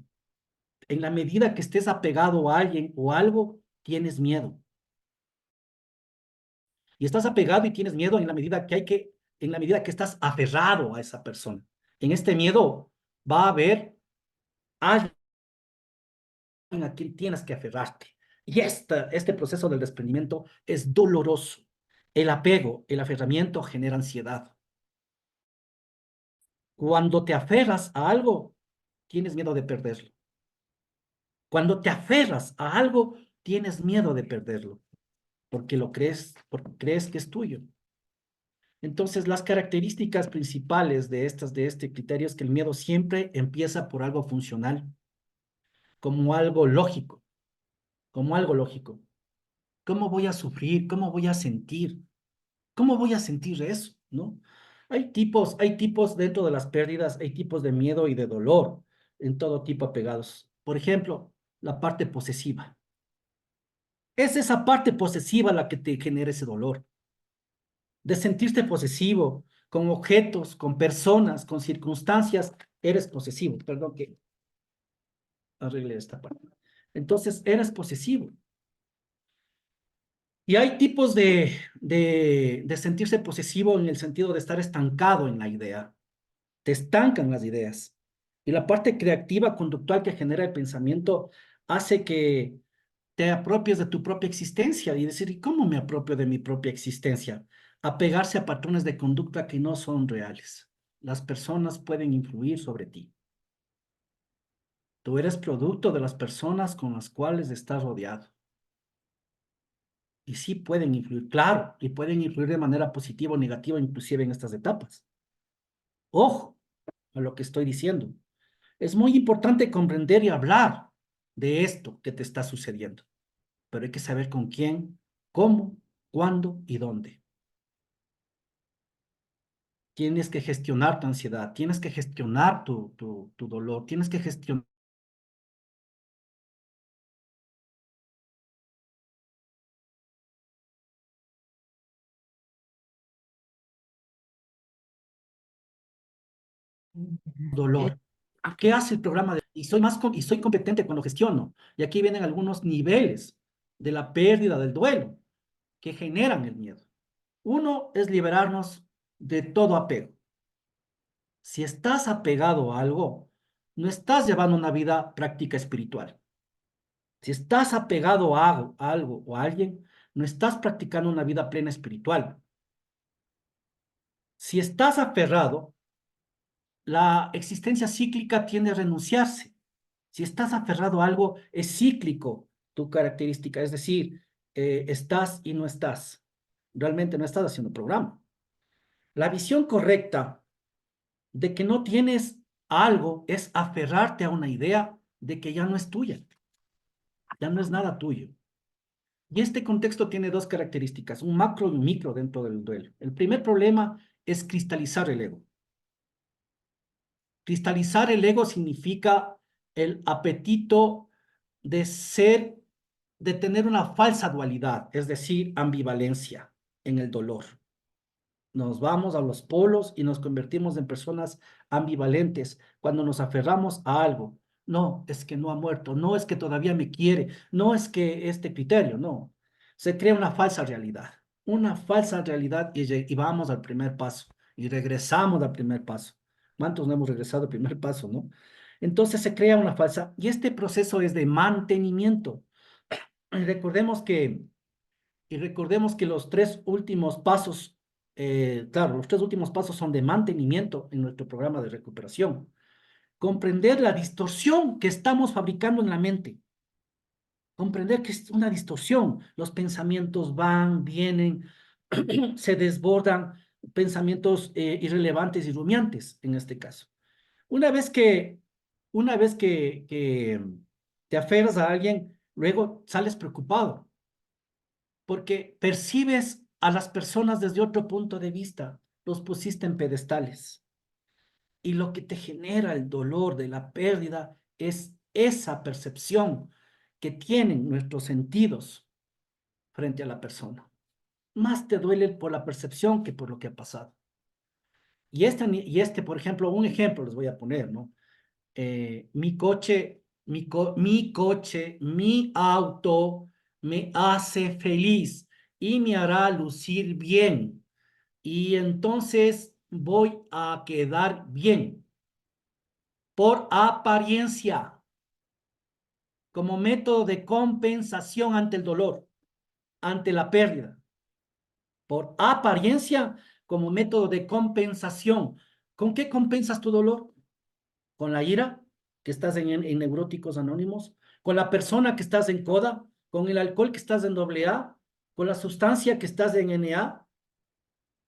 En la medida que estés apegado a alguien o algo, tienes miedo. Y estás apegado y tienes miedo en la medida que estás aferrado a esa persona. En este miedo va a haber alguien a quien tienes que aferrarte. Y este proceso del desprendimiento es doloroso. El apego, el aferramiento genera ansiedad. Cuando te aferras a algo, tienes miedo de perderlo. Cuando te aferras a algo, tienes miedo de perderlo, porque crees que es tuyo. Entonces, las características principales de este criterio es que el miedo siempre empieza por algo funcional, como algo lógico, como algo lógico. ¿Cómo voy a sufrir? ¿Cómo voy a sentir? ¿Cómo voy a sentir eso? ¿No? Hay tipos dentro de las pérdidas, hay tipos de miedo y de dolor en todo tipo apegados. Por ejemplo, la parte posesiva. Es esa parte posesiva la que te genera ese dolor, de sentirte posesivo con objetos, con personas, con circunstancias, eres posesivo. Perdón que arregle esta parte. Entonces, eres posesivo. Y hay tipos de sentirse posesivo en el sentido de estar estancado en la idea. Te estancan las ideas. Y la parte creativa, conductual que genera el pensamiento hace que te apropies de tu propia existencia y decir, ¿y cómo me apropio de mi propia existencia? Apegarse a patrones de conducta que no son reales. Las personas pueden influir sobre ti. Tú eres producto de las personas con las cuales estás rodeado. Y sí pueden influir, claro, y pueden influir de manera positiva o negativa, inclusive en estas etapas. Ojo a lo que estoy diciendo. Es muy importante comprender y hablar de esto que te está sucediendo, pero hay que saber con quién, cómo, cuándo y dónde. Tienes que gestionar tu ansiedad, tienes que gestionar tu dolor, tienes que gestionar Eh, dolor. ok. ¿Qué hace el programa? Y soy competente cuando gestiono. Y aquí vienen algunos niveles de la pérdida del duelo que generan el miedo. Uno es liberarnos de todo apego. Si estás apegado a algo, no estás llevando una vida práctica espiritual. Si estás apegado a algo o a alguien, no estás practicando una vida plena espiritual. Si estás aferrado, la existencia cíclica tiende a renunciarse. Si estás aferrado a algo, es cíclico tu característica, es decir, estás y no estás. Realmente no estás haciendo programa. La visión correcta de que no tienes algo es aferrarte a una idea de que ya no es tuya, ya no es nada tuyo. Y este contexto tiene dos características, un macro y un micro dentro del duelo. El primer problema es cristalizar el ego. Cristalizar el ego significa el apetito de ser, de tener una falsa dualidad, es decir, ambivalencia en el dolor. Nos vamos a los polos y nos convertimos en personas ambivalentes cuando nos aferramos a algo. No, es que no ha muerto, no es que todavía me quiere, no es que este criterio, no. Se crea una falsa realidad y vamos al primer paso y regresamos al primer paso. ¿Cuántos no hemos regresado al primer paso, no? Entonces se crea una falsa y este proceso es de mantenimiento. Y recordemos que los tres últimos pasos, claro, los tres últimos pasos son de mantenimiento en nuestro programa de recuperación. Comprender la distorsión que estamos fabricando en la mente. Comprender que es una distorsión. Los pensamientos van, vienen, se desbordan, pensamientos irrelevantes y rumiantes en este caso. Una vez que, una vez que te aferras a alguien, luego sales preocupado porque percibes a las personas desde otro punto de vista, los pusiste en pedestales. Y lo que te genera el dolor de la pérdida es esa percepción que tienen nuestros sentidos frente a la persona. Más te duele por la percepción que por lo que ha pasado. Por ejemplo, un ejemplo les voy a poner, ¿no? Mi auto me hace feliz y me hará lucir bien. Y entonces voy a quedar bien por apariencia, como método de compensación ante el dolor, ante la pérdida. Por apariencia, como método de compensación. ¿Con qué compensas tu dolor? ¿Con la ira, que estás en Neuróticos Anónimos? ¿Con la persona que estás en CODA? ¿Con el alcohol que estás en AA? ¿Con la sustancia que estás en NA?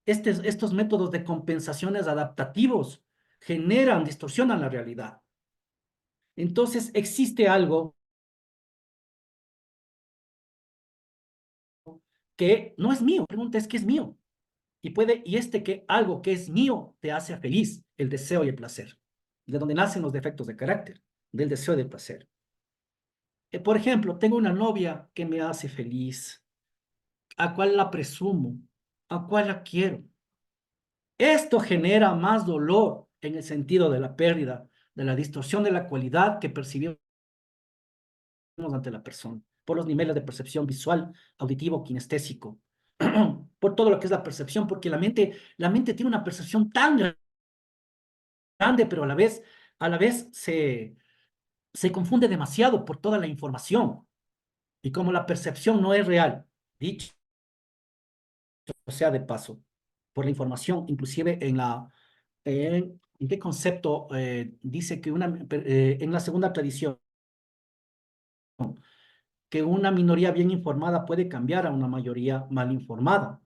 Estos métodos de compensaciones adaptativos generan, distorsionan la realidad. Entonces existe algo que no es mío. La pregunta es, ¿qué es mío? Que algo que es mío te hace feliz, el deseo y el placer, de donde nacen los defectos de carácter, del deseo y del placer. Por ejemplo, tengo una novia que me hace feliz, a cual la presumo, a cual la quiero. Esto genera más dolor en el sentido de la pérdida, de la distorsión de la cualidad que percibimos ante la persona, por los niveles de percepción visual, auditivo, kinestésico, por todo lo que es la percepción, porque la mente tiene una percepción tan grande, pero a la vez se confunde demasiado por toda la información. Y como la percepción no es real, dicho sea de paso, por la información, inclusive ¿en qué concepto dice que en la segunda tradición, que una minoría bien informada puede cambiar a una mayoría mal informada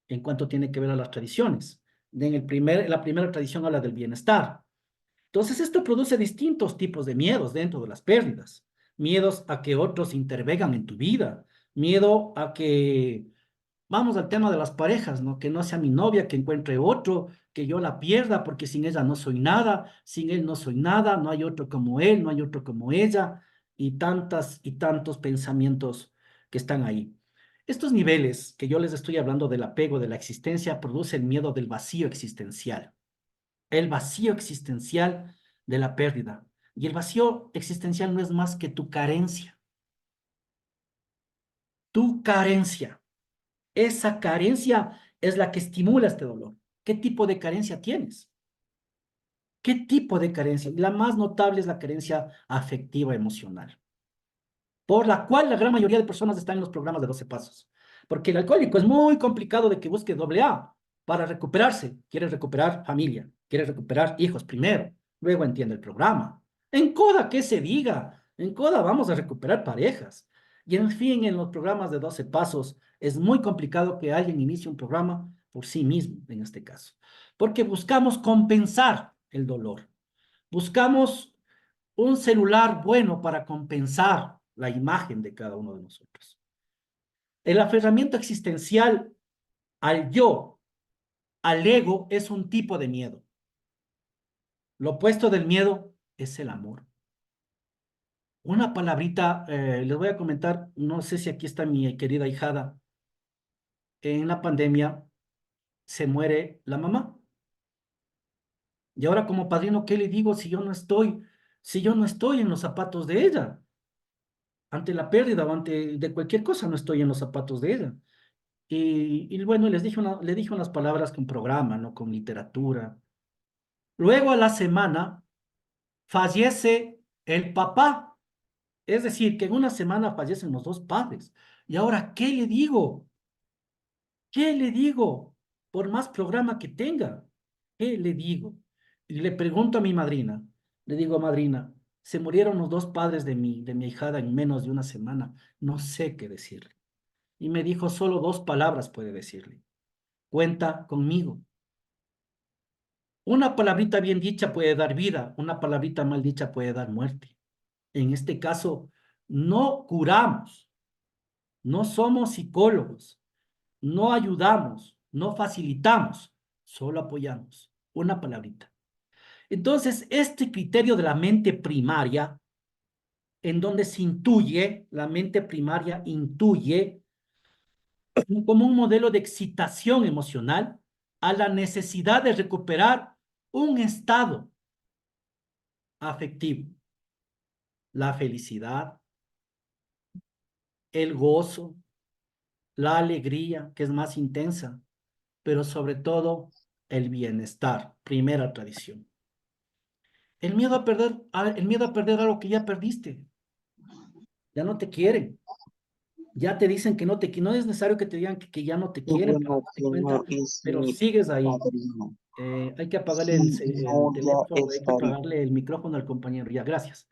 en cuanto tiene que ver a las tradiciones? La primera tradición habla del bienestar. Entonces, esto produce distintos tipos de miedos dentro de las pérdidas. Miedos a que otros intervengan en tu vida. Miedo a que, vamos al tema de las parejas, ¿no? Que no sea mi novia, que encuentre otro, que yo la pierda, porque sin ella no soy nada, sin él no soy nada, no hay otro como él, no hay otro como ella, y tantas y tantos pensamientos que están ahí. Estos niveles que yo les estoy hablando del apego, de la existencia, producen miedo del vacío existencial. el vacío existencial de la pérdida. Y el vacío existencial no es más que tu carencia. Tu carencia. Esa carencia es la que estimula este dolor. ¿Qué tipo de carencia tienes? ¿Qué tipo de carencia? La más notable es la carencia afectiva emocional, por la cual la gran mayoría de personas están en los programas de 12 pasos. Porque el alcohólico es muy complicado de que busque doble A para recuperarse. Quiere recuperar familia, quiere recuperar hijos primero, luego entiende el programa. En CODA, ¿qué se diga? En CODA vamos a recuperar parejas. Y en fin, en los programas de 12 pasos es muy complicado que alguien inicie un programa por sí mismo, en este caso. Porque buscamos compensar el dolor. Buscamos un celular bueno para compensar la imagen de cada uno de nosotros. El aferramiento existencial al yo, al ego, es un tipo de miedo. Lo opuesto del miedo es el amor. Una palabrita, les voy a comentar, no sé si aquí está mi querida hijada, en la pandemia se muere la mamá. Y ahora como padrino, ¿qué le digo si yo no estoy en los zapatos de ella? Ante la pérdida o ante de cualquier cosa, no estoy en los zapatos de ella. Y bueno, le dije unas palabras con programa, ¿no? Con literatura. Luego a la semana fallece el papá. Es decir, que en una semana fallecen los dos padres. Y ahora, ¿qué le digo? ¿Qué le digo? Por más programa que tenga, ¿qué le digo? Y le pregunto a mi madrina, le digo, madrina, se murieron los dos padres de mi ahijada en menos de una semana. No sé qué decirle. Y me dijo, solo dos palabras puede decirle. Cuenta conmigo. Una palabrita bien dicha puede dar vida, una palabrita mal dicha puede dar muerte. En este caso, no curamos, no somos psicólogos, no ayudamos, no facilitamos, solo apoyamos. Una palabrita. Entonces, este criterio de la mente primaria, en donde se intuye, la mente primaria intuye como un modelo de excitación emocional a la necesidad de recuperar un estado afectivo, la felicidad, el gozo, la alegría, que es más intensa, pero sobre todo el bienestar, primera tradición. El miedo a perder algo que ya perdiste, ya no te quieren, ya te dicen que no es necesario que te digan que ya no te Qué quieren para bueno darte que no cuenta, es pero mi sigues ahí. padrino. Hay que apagarle Sí, el no, ya teléfono, hay que estaré. apagarle el micrófono al compañero, ya, gracias.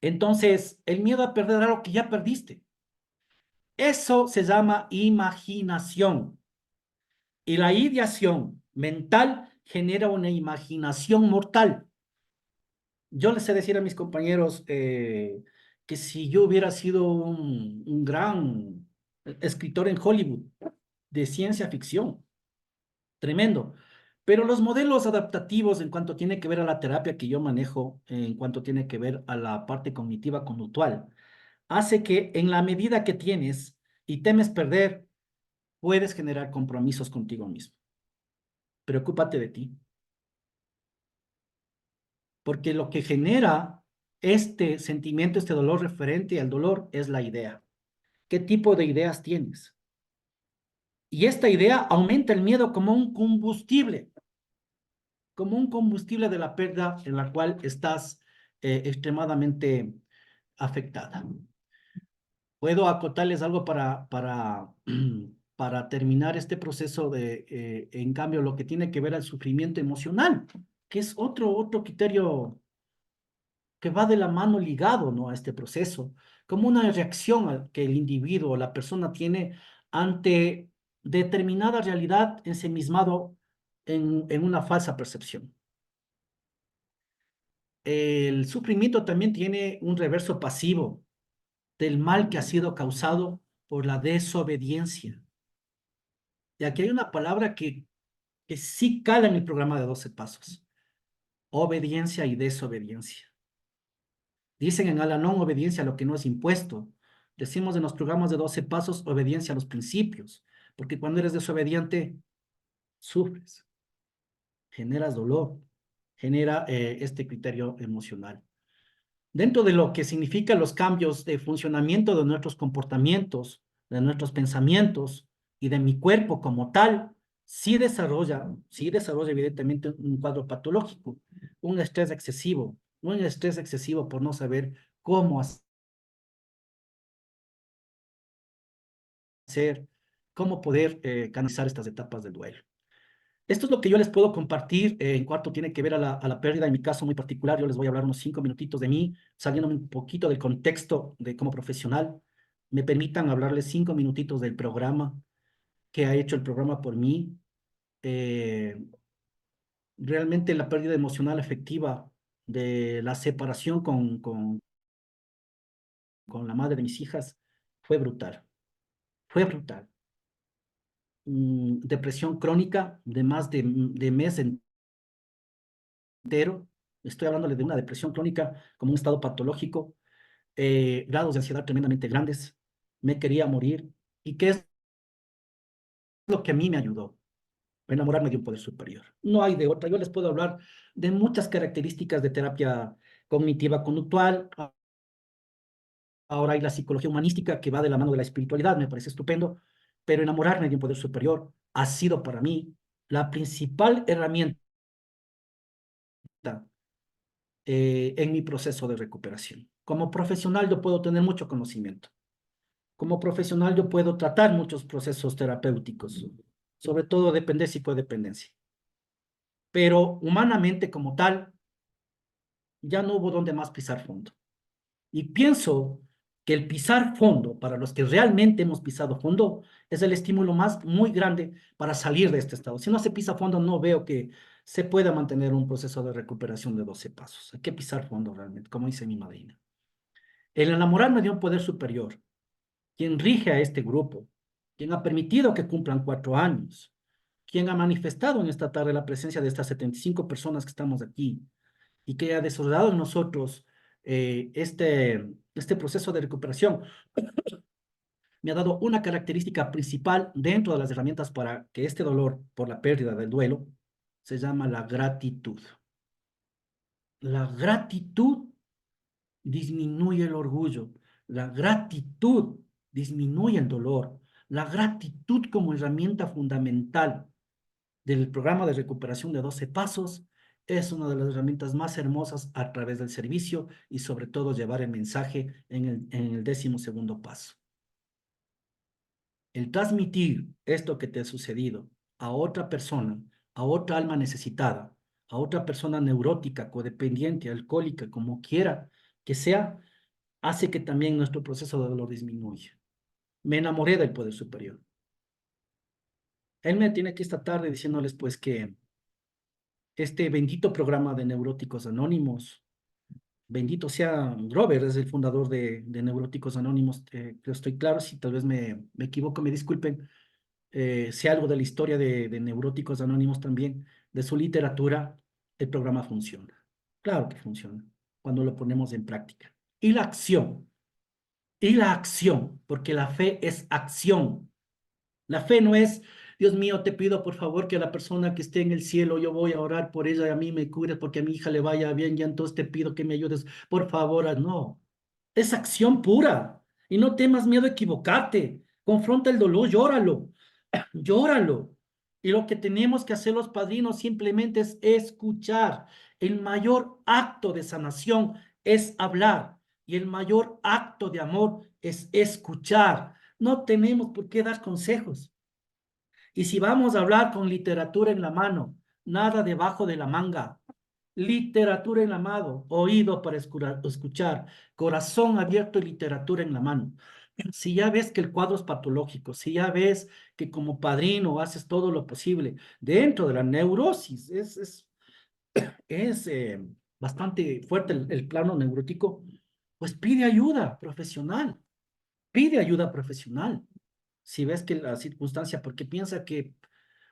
Entonces, el miedo a perder algo que ya perdiste. Eso se llama imaginación. Y la ideación mental genera una imaginación mortal. Yo les sé decir a mis compañeros que si yo hubiera sido un gran escritor en Hollywood de ciencia ficción, tremendo. Pero los modelos adaptativos en cuanto tiene que ver a la terapia que yo manejo, en cuanto tiene que ver a la parte cognitiva conductual, hace que en la medida que tienes y temes perder, puedes generar compromisos contigo mismo. Preocúpate de ti, porque lo que genera este sentimiento, este dolor referente al dolor es la idea. ¿Qué tipo de ideas tienes? Y esta idea aumenta el miedo como un combustible de la pérdida en la cual estás extremadamente afectada. Puedo acotarles algo para terminar este proceso en cambio, lo que tiene que ver al sufrimiento emocional, que es otro criterio que va de la mano ligado, ¿no? A este proceso, como una reacción que el individuo, la persona tiene ante determinada realidad ensimismado en una falsa percepción. El sufrimiento también tiene un reverso pasivo del mal que ha sido causado por la desobediencia. Y aquí hay una palabra que sí cala en el programa de 12 pasos. Obediencia y desobediencia. Dicen en Al-Anon obediencia a lo que no es impuesto. Decimos en los programas de 12 pasos obediencia a los principios, porque cuando eres desobediente, sufres. generas dolor, genera este criterio emocional. Dentro de lo que significan los cambios de funcionamiento de nuestros comportamientos, de nuestros pensamientos y de mi cuerpo como tal, sí desarrolla evidentemente un cuadro patológico, un estrés excesivo por no saber cómo hacer, cómo poder canalizar estas etapas del duelo. Esto es lo que yo les puedo compartir en cuanto tiene que ver a la pérdida. En mi caso muy particular, yo les voy a hablar unos 5 minutitos de mí, saliéndome un poquito del contexto de como profesional. Me permitan hablarles 5 minutitos del programa que ha hecho el programa por mí. Eh, Realmente la pérdida emocional efectiva de la separación con la madre de mis hijas fue brutal. Fue brutal. Depresión crónica de más de mes entero. Estoy hablándole de una depresión crónica como un estado patológico, grados de ansiedad tremendamente grandes. Me quería morir. ¿Y qué es lo que a mí me ayudó? Enamorarme de un poder superior. No hay de otra. Yo les puedo hablar de muchas características de terapia cognitiva conductual. Ahora hay la psicología humanística que va de la mano de la espiritualidad, me parece estupendo, pero enamorarme de un poder superior ha sido para mí la principal herramienta en mi proceso de recuperación. Como profesional yo puedo tener mucho conocimiento. Como profesional yo puedo tratar muchos procesos terapéuticos, sobre todo dependencia y codependencia. Pero humanamente como tal, ya no hubo donde más pisar fondo. Y pienso que el pisar fondo, para los que realmente hemos pisado fondo, es el estímulo más muy grande para salir de este estado. Si no se pisa fondo, no veo que se pueda mantener un proceso de recuperación de 12 pasos. Hay que pisar fondo realmente, como dice mi madrina. El enamorarme de un poder superior, quien rige a este grupo, quien ha permitido que cumplan 4 años, quien ha manifestado en esta tarde la presencia de estas 75 personas que estamos aquí y que ha desarrollado en nosotros este proceso de recuperación, me ha dado una característica principal dentro de las herramientas para que este dolor por la pérdida del duelo se llama la gratitud. La gratitud disminuye el orgullo, la gratitud disminuye el dolor, la gratitud como herramienta fundamental del programa de recuperación de 12 pasos es una de las herramientas más hermosas a través del servicio y sobre todo llevar el mensaje en el 12º paso. El transmitir esto que te ha sucedido a otra persona, a otra alma necesitada, a otra persona neurótica, codependiente, alcohólica, como quiera que sea, hace que también nuestro proceso de dolor disminuya. Me enamoré del poder superior. Él me tiene que esta tarde diciéndoles pues que este bendito programa de Neuróticos Anónimos, bendito sea Robert, es el fundador de Neuróticos Anónimos, yo estoy claro, si tal vez me equivoco, me disculpen, sé algo de la historia de Neuróticos Anónimos también, de su literatura, el programa funciona. Claro que funciona, cuando lo ponemos en práctica. Y la acción, porque la fe es acción. La fe no es, Dios mío, te pido por favor que la persona que esté en el cielo, yo voy a orar por ella y a mí me cures porque a mi hija le vaya bien y entonces te pido que me ayudes, por favor. No, es acción pura. Y no temas miedo a equivocarte. Confronta el dolor, llóralo, llóralo. Y lo que tenemos que hacer los padrinos simplemente es escuchar. El mayor acto de sanación es hablar y el mayor acto de amor es escuchar. No tenemos por qué dar consejos. Y si vamos a hablar con literatura en la mano, nada debajo de la manga. Literatura en la mano, oído para escuchar, corazón abierto y literatura en la mano. Si ya ves que el cuadro es patológico, si ya ves que como padrino haces todo lo posible dentro de la neurosis, es bastante fuerte el plano neurótico, pues pide ayuda profesional. Si ves que la circunstancia, porque piensa que,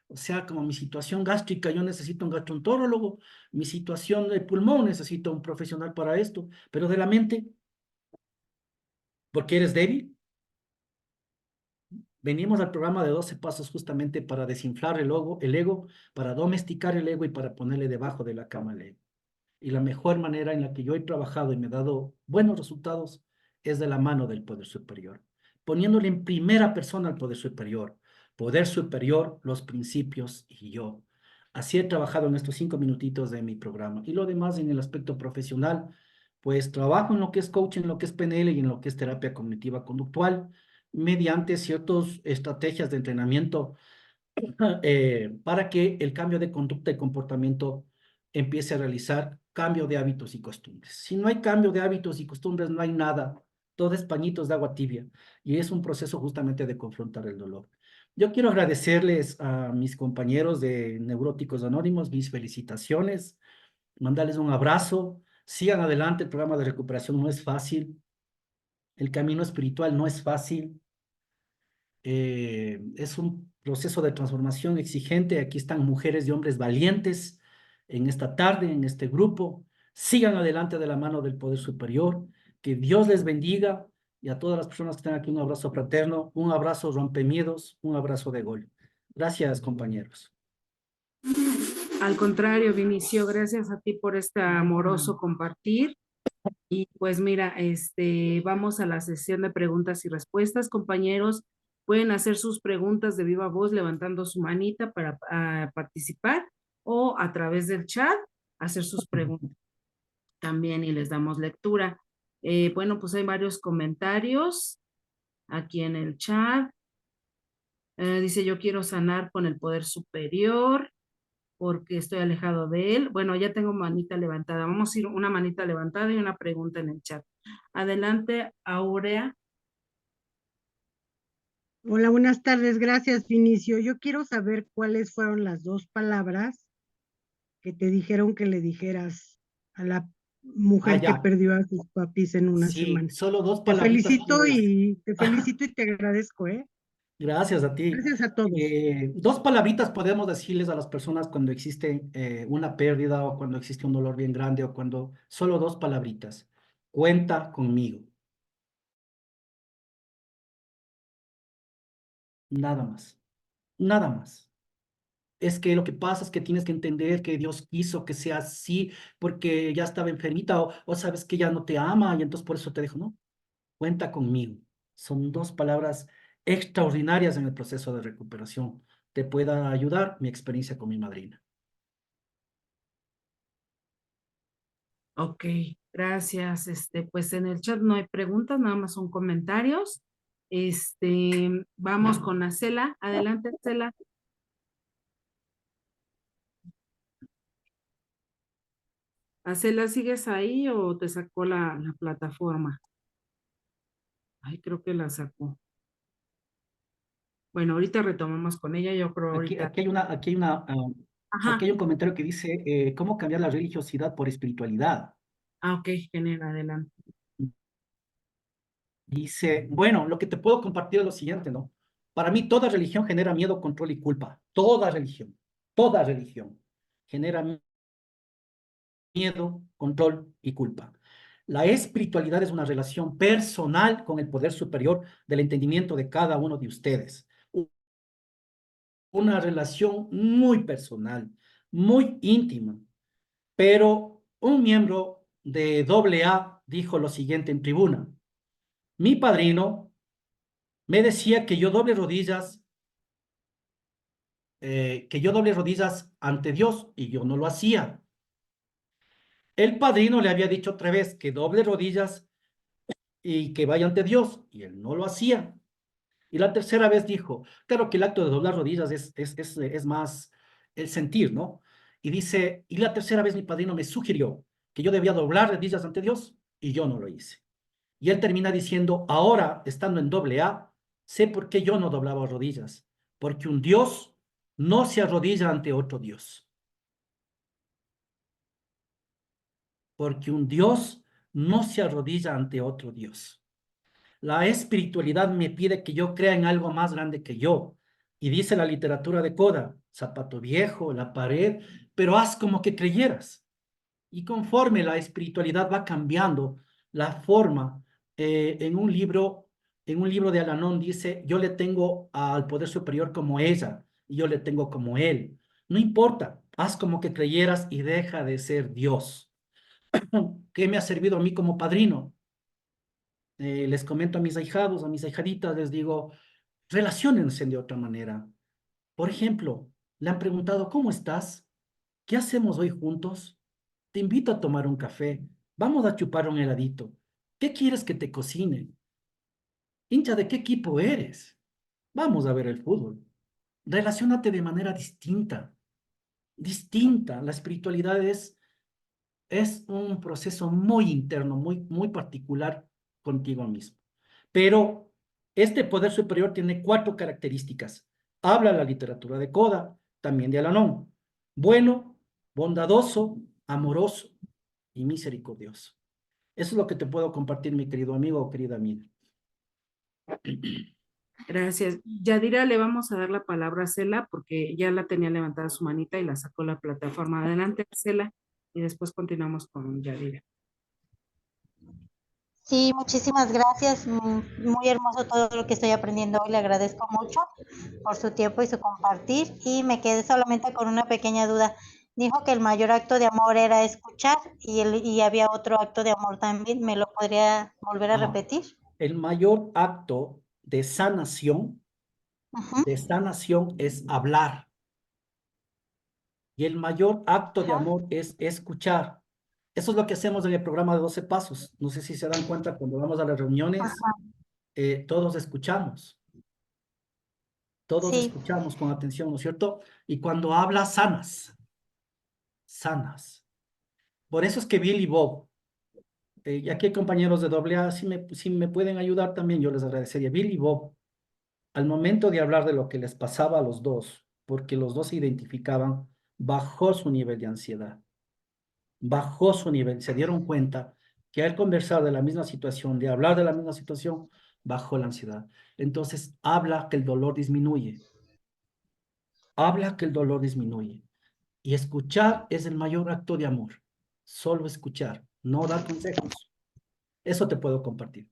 o sea, como mi situación gástrica, yo necesito un gastroenterólogo, mi situación de pulmón, necesito un profesional para esto, pero de la mente, porque eres débil, Venimos al programa de 12 pasos justamente para desinflar el ego, para domesticar el ego y para ponerle debajo de la cama el ego. Y la mejor manera en la que yo he trabajado y me he dado buenos resultados es de la mano del poder superior, poniéndole en primera persona al poder superior, los principios y yo. Así he trabajado en estos 5 minutitos de mi programa. Y lo demás en el aspecto profesional, pues trabajo en lo que es coaching, en lo que es PNL y en lo que es terapia cognitiva conductual, mediante ciertas estrategias de entrenamiento para que el cambio de conducta y comportamiento empiece a realizar cambio de hábitos y costumbres. Si no hay cambio de hábitos y costumbres, no hay nada. Todo es pañitos de agua tibia y es un proceso justamente de confrontar el dolor. Yo quiero agradecerles a mis compañeros de Neuróticos Anónimos, mis felicitaciones, mandarles un abrazo. Sigan adelante, el programa de recuperación no es fácil, el camino espiritual no es fácil, es un proceso de transformación exigente. Aquí están mujeres y hombres valientes en esta tarde, en este grupo. Sigan adelante de la mano del Poder Superior. Que Dios les bendiga y a todas las personas que están aquí un abrazo fraterno, un abrazo rompemiedos, un abrazo de gol. Gracias, compañeros. Al contrario, Vinicio, gracias a ti por este amoroso compartir. Y pues mira, vamos a la sesión de preguntas y respuestas, compañeros. Pueden hacer sus preguntas de viva voz levantando su manita para participar o a través del chat hacer sus preguntas también y les damos lectura. Bueno, pues hay varios comentarios aquí en el chat. Dice, yo quiero sanar con el poder superior porque estoy alejado de él. Bueno, ya tengo manita levantada. Vamos a ir una manita levantada y una pregunta en el chat. Adelante, Aurea. Hola, buenas tardes. Gracias, Vinicio. Yo quiero saber cuáles fueron las dos palabras que te dijeron que le dijeras a la Ah, mujer que ya. perdió a sus papis en una Sí, semana. solo dos palabritas quiero decir. Te felicito y te agradezco, ¿eh? Gracias a ti. Gracias a todos. Dos palabritas podemos decirles a las personas cuando existe una pérdida o cuando existe un dolor bien grande o cuando solo dos palabritas. Cuenta conmigo. Nada más. Nada más. Es que lo que pasa es que tienes que entender que Dios quiso que sea así porque ya estaba enfermita o sabes que ya no te ama y entonces por eso te dijo, no, cuenta conmigo. Son dos palabras extraordinarias en el proceso de recuperación. Te pueda ayudar mi experiencia con mi madrina. Ok, gracias. Pues en el chat no hay preguntas, nada más son comentarios. Vamos con Acela. Adelante, Acela. Acela, ¿sigues ahí o te sacó la plataforma? Ay, creo que la sacó. Bueno, ahorita retomamos con ella, yo creo Aquí, ahorita. aquí hay una, aquí hay una, Ajá. aquí hay un comentario que dice, ¿cómo cambiar la religiosidad por espiritualidad? Ah, ok, genera, adelante. Dice, bueno, lo que te puedo compartir es lo siguiente, ¿no? Para mí toda religión genera miedo, control y culpa. Toda religión genera miedo, control y culpa. La espiritualidad es una relación personal con el poder superior del entendimiento de cada uno de ustedes. Una relación muy personal, muy íntima. Pero un miembro de AA dijo lo siguiente en tribuna. Mi padrino me decía que yo doble rodillas ante Dios y yo no lo hacía. El padrino le había dicho otra vez que doble rodillas y que vaya ante Dios y él no lo hacía. Y la tercera vez dijo, claro que el acto de doblar rodillas es más el sentir, ¿no? Y dice, y la tercera vez mi padrino me sugirió que yo debía doblar rodillas ante Dios y yo no lo hice. Y él termina diciendo, ahora, estando en AA, sé por qué yo no doblaba rodillas, porque un Dios no se arrodilla ante otro Dios, porque un Dios no se arrodilla ante otro Dios. La espiritualidad me pide que yo crea en algo más grande que yo. Y dice la literatura de Coda, zapato viejo, la pared, pero haz como que creyeras. Y conforme la espiritualidad va cambiando la forma, en un libro En un libro de Alanón dice, yo le tengo al poder superior como ella y yo le tengo como él. No importa, haz como que creyeras y deja de ser Dios. ¿Qué me ha servido a mí como padrino? Les comento a mis ahijados, a mis ahijaditas, les digo, relaciónense de otra manera. Por ejemplo, le han preguntado, ¿cómo estás? ¿Qué hacemos hoy juntos? Te invito a tomar un café. Vamos a chupar un heladito. ¿Qué quieres que te cocine? Hincha, ¿de qué equipo eres? Vamos a ver el fútbol. Relaciónate de manera distinta, distinta. La espiritualidad es un proceso muy interno, muy particular contigo mismo. Pero este poder superior tiene 4 características. Habla la literatura de Coda, también de Alanón. Bueno, bondadoso, amoroso y misericordioso. Eso es lo que te puedo compartir, mi querido amigo o querida amiga. Gracias. Yadira, le vamos a dar la palabra a Cela porque ya la tenía levantada su manita y la sacó la plataforma. Adelante, Cela, y después continuamos con Yadira. Sí, muchísimas gracias. Muy hermoso todo lo que estoy aprendiendo hoy. Le agradezco mucho por su tiempo y su compartir. Y me quedé solamente con una pequeña duda. Dijo que el mayor acto de amor era escuchar y había otro acto de amor también. ¿Me lo podría volver a Ah, repetir? el mayor acto Ujú, de sanación es hablar. Y el mayor acto de ajá, amor es escuchar. Eso es lo que hacemos en el programa de 12 Pasos. No sé si se dan cuenta cuando vamos a las reuniones, ajá. todos Sí, escuchamos con atención, ¿no es cierto? Y cuando hablas, sanas, sanas. Por eso es que Bill y Bob, y aquí hay compañeros de AA, si me pueden ayudar también, yo les agradecería. Bill y Bob, al momento de hablar de lo que les pasaba a los dos, porque los dos se identificaban, bajó su nivel de ansiedad, bajó su nivel, se dieron cuenta que al conversar de la misma situación, de hablar de la misma situación, bajó la ansiedad. Entonces, habla que el dolor disminuye, habla que el dolor disminuye. Y escuchar es el mayor acto de amor, solo escuchar, no dar consejos. Eso te puedo compartir.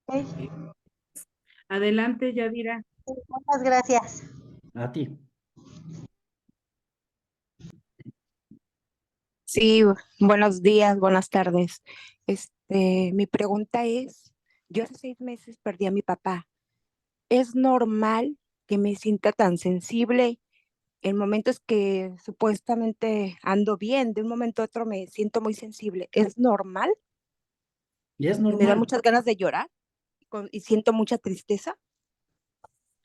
ok. Adelante, Yadira. Muchas gracias. A ti. Sí, buenos días, buenas tardes. Mi pregunta es, yo hace 6 meses perdí a mi papá. ¿Es normal que me sienta tan sensible en momentos que supuestamente ando bien? De un momento a otro me siento muy sensible. ¿Es normal? Y es Y me da normal, muchas ganas de llorar y siento mucha tristeza.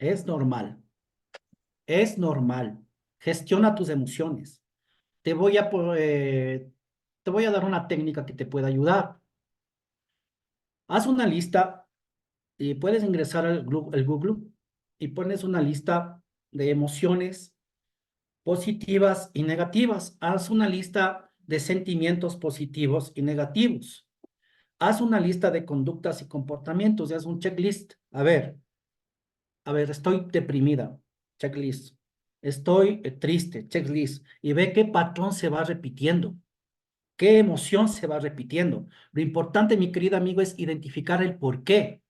es normal, es normal. Gestiona tus emociones. Te voy a, te voy a dar una técnica que te pueda ayudar. Haz una lista y puedes ingresar al Google y pones una lista de emociones positivas y negativas. Haz una lista de sentimientos positivos y negativos. Haz una lista de conductas y comportamientos y haz un checklist. A ver, estoy deprimida, checklist. Estoy triste, checklist. Y ve qué patrón se va repitiendo, qué emoción se va repitiendo. Lo importante, mi querido amigo, es identificar el porqué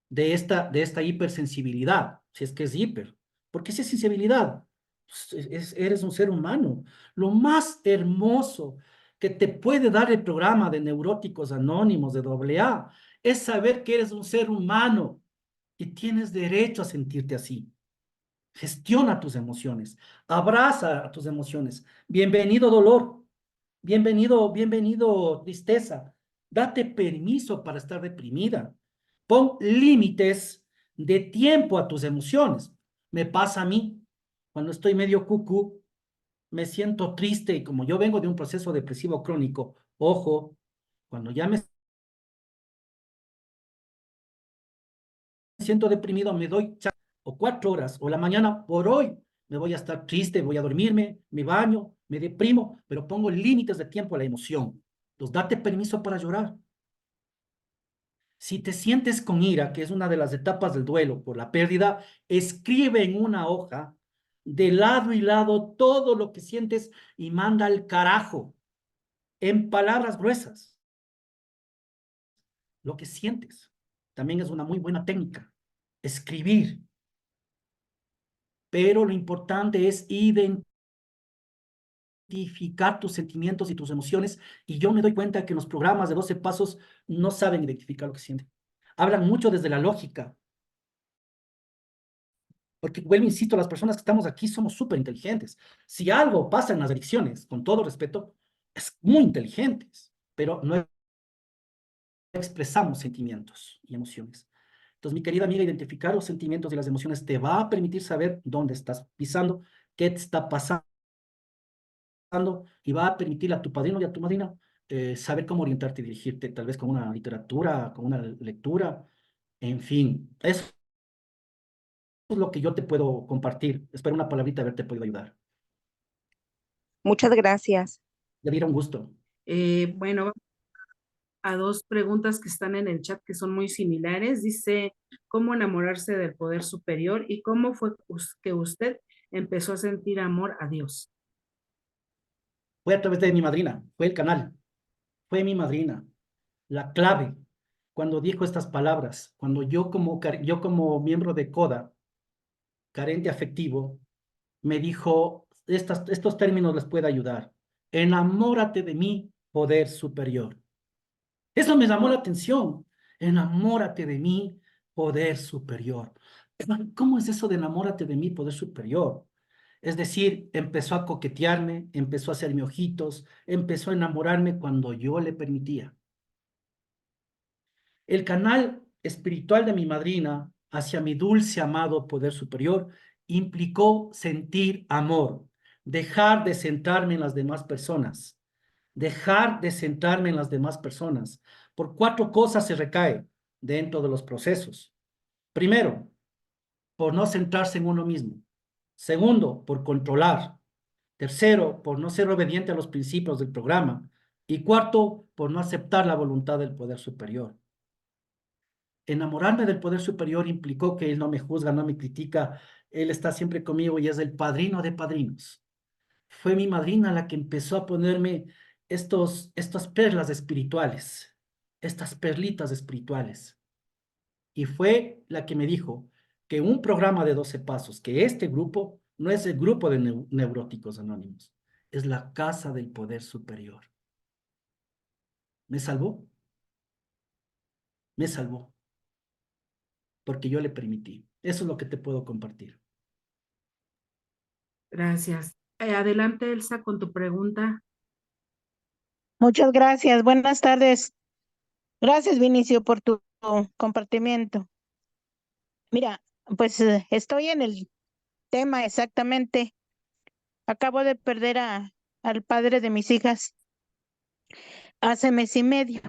de esta hipersensibilidad, si es que es hiper. ¿Por qué si es sensibilidad? Pues, eres un ser humano. Lo más hermoso que te puede dar el programa de Neuróticos Anónimos de AA es saber que eres un ser humano y tienes derecho a sentirte así. Gestiona tus emociones, abraza tus emociones. Bienvenido dolor, bienvenido tristeza. Date permiso para estar deprimida. Pon límites de tiempo a tus emociones. Me pasa a mí, cuando estoy medio cucú, me siento triste y como yo vengo de un proceso depresivo crónico, ojo, cuando ya me siento deprimido, me doy o 4 horas o la mañana por hoy. Me voy a estar triste, voy a dormirme, me baño, me deprimo, pero pongo límites de tiempo a la emoción. Entonces, date permiso para llorar. Si te sientes con ira, que es una de las etapas del duelo por la pérdida, escribe en una hoja de lado y lado todo lo que sientes y manda al carajo en palabras gruesas. lo que sientes. También es una muy buena técnica. Escribir. Pero lo importante es identificar tus sentimientos y tus emociones. Y yo me doy cuenta que en los programas de 12 pasos no saben identificar lo que sienten. Hablan mucho desde la lógica. Porque, vuelvo, insisto, las personas que estamos aquí somos súper inteligentes. Si algo pasa en las adicciones, con todo respeto, es muy inteligentes, pero no expresamos sentimientos y emociones. Entonces, mi querida amiga, identificar los sentimientos y las emociones te va a permitir saber dónde estás pisando, qué te está pasando, y va a permitir a tu padrino y a tu madrina saber cómo orientarte y dirigirte, tal vez con una literatura, con una lectura, en fin. Eso es lo que yo te puedo compartir. Espero una palabrita haberte podido ayudar. Muchas gracias. Ya diera un gusto. Bueno, a dos preguntas que están en el chat que son muy similares. Dice, ¿cómo enamorarse del poder superior y cómo fue que usted empezó a sentir amor a Dios? Fue a través de mi madrina, fue el canal, fue mi madrina. La clave, cuando dijo estas palabras, cuando yo como miembro de CODA, carente afectivo, me dijo, estos términos les puede ayudar. Enamórate de mi poder superior. Eso me llamó la atención. Enamórate de mi poder superior. ¿Cómo es eso de enamórate de mi poder superior? Es decir, empezó a coquetearme, empezó a hacerme ojitos, empezó a enamorarme cuando yo le permitía. El canal espiritual de mi madrina hacia mi dulce, amado poder superior implicó sentir amor, dejar de centrarme en las demás personas, dejar de centrarme en las demás personas. Por 4 cosas se recae dentro de los procesos. Primero, por no centrarse en uno mismo. Segundo, por controlar. Tercero, por no ser obediente a los principios del programa. Y cuarto, por no aceptar la voluntad del poder superior. Enamorarme del poder superior implicó que él no me juzga, no me critica, él está siempre conmigo y es el padrino de padrinos. Fue mi madrina la que empezó a ponerme estas perlas espirituales, estas perlitas espirituales. Y fue la que me dijo que un programa de 12 pasos, que este grupo no es el grupo de neuróticos anónimos, es la casa del poder superior. ¿Me salvó? Me salvó, porque yo le permití. Eso es lo que te puedo compartir. Gracias. Adelante, Elsa, con tu pregunta. Muchas gracias. Buenas tardes. Gracias, Vinicio, por tu compartimiento. Mira, pues estoy en el tema exactamente. Acabo de perder al padre de mis hijas hace mes y medio.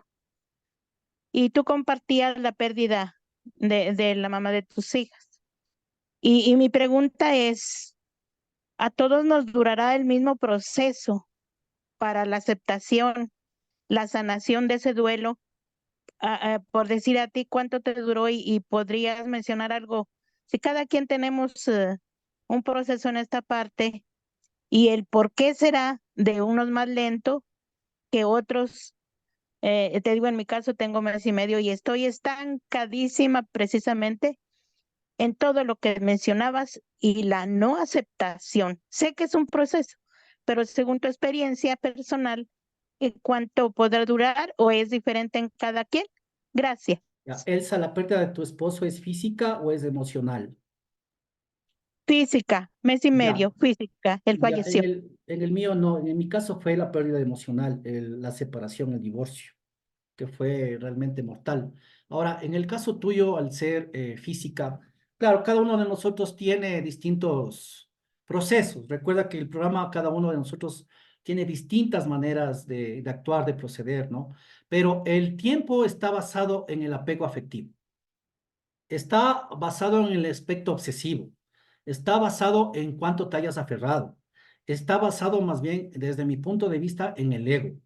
Y tú compartías la pérdida de la mamá de tus hijas. Y mi pregunta es, ¿a todos nos durará el mismo proceso para la aceptación, la sanación de ese duelo? Por decir a ti cuánto te duró y podrías mencionar algo. Si cada quien tenemos un proceso en esta parte y el por qué será de unos más lento que otros. Te digo, en mi caso tengo mes y medio y estoy estancadísima precisamente en todo lo que mencionabas y la no aceptación. Sé que es un proceso, pero según tu experiencia personal, ¿cuánto podrá durar o es diferente en cada quien? Gracias. Ya, Elsa, ¿la pérdida de tu esposo es física o es emocional? Física, mes y Ya, medio, física, él ya, falleció. en el mío no, en mi caso fue la pérdida emocional, la separación, el divorcio, que fue realmente mortal. Ahora, en el caso tuyo, al ser física, claro, cada uno de nosotros tiene distintos procesos. Recuerda que el programa, cada uno de nosotros tiene distintas maneras de actuar, de proceder, ¿no? Pero el tiempo está basado en el apego afectivo. Está basado en el aspecto obsesivo, está basado en cuánto te hayas aferrado, está basado más bien, desde mi punto de vista, en el ego.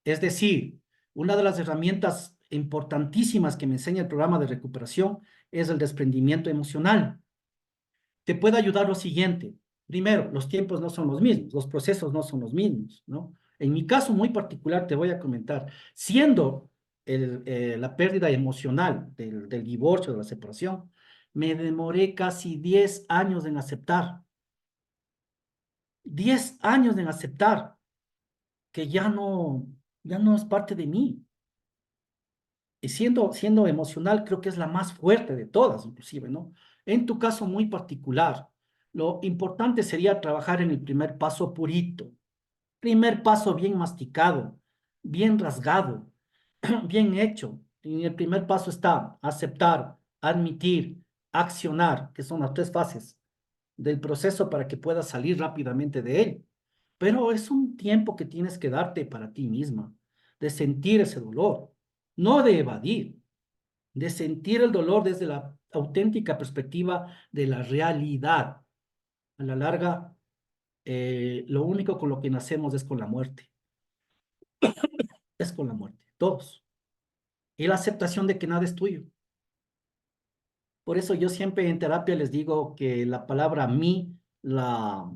Es decir, una de las herramientas importantísimas que me enseña el programa de recuperación es el desprendimiento emocional. Te puede ayudar lo siguiente. Primero, los tiempos no son los mismos, los procesos no son los mismos, ¿no? En mi caso muy particular te voy a comentar, siendo la pérdida emocional del divorcio, de la separación, me demoré casi 10 años en aceptar. 10 años en aceptar que ya no es parte de mí. Y siendo emocional, creo que es la más fuerte de todas, inclusive, ¿no? En tu caso muy particular, lo importante sería trabajar en el primer paso purito. Primer paso bien masticado, bien rasgado, bien hecho. En el primer paso está aceptar, admitir, accionar, que son las tres fases del proceso para que puedas salir rápidamente de él. Pero es un tiempo que tienes que darte para ti misma, de sentir ese dolor, no de evadir, de sentir el dolor desde la auténtica perspectiva de la realidad. A la larga, lo único con lo que nacemos es con la muerte, es con la muerte, todos. Y la aceptación de que nada es tuyo. Por eso yo siempre en terapia les digo que la palabra mí la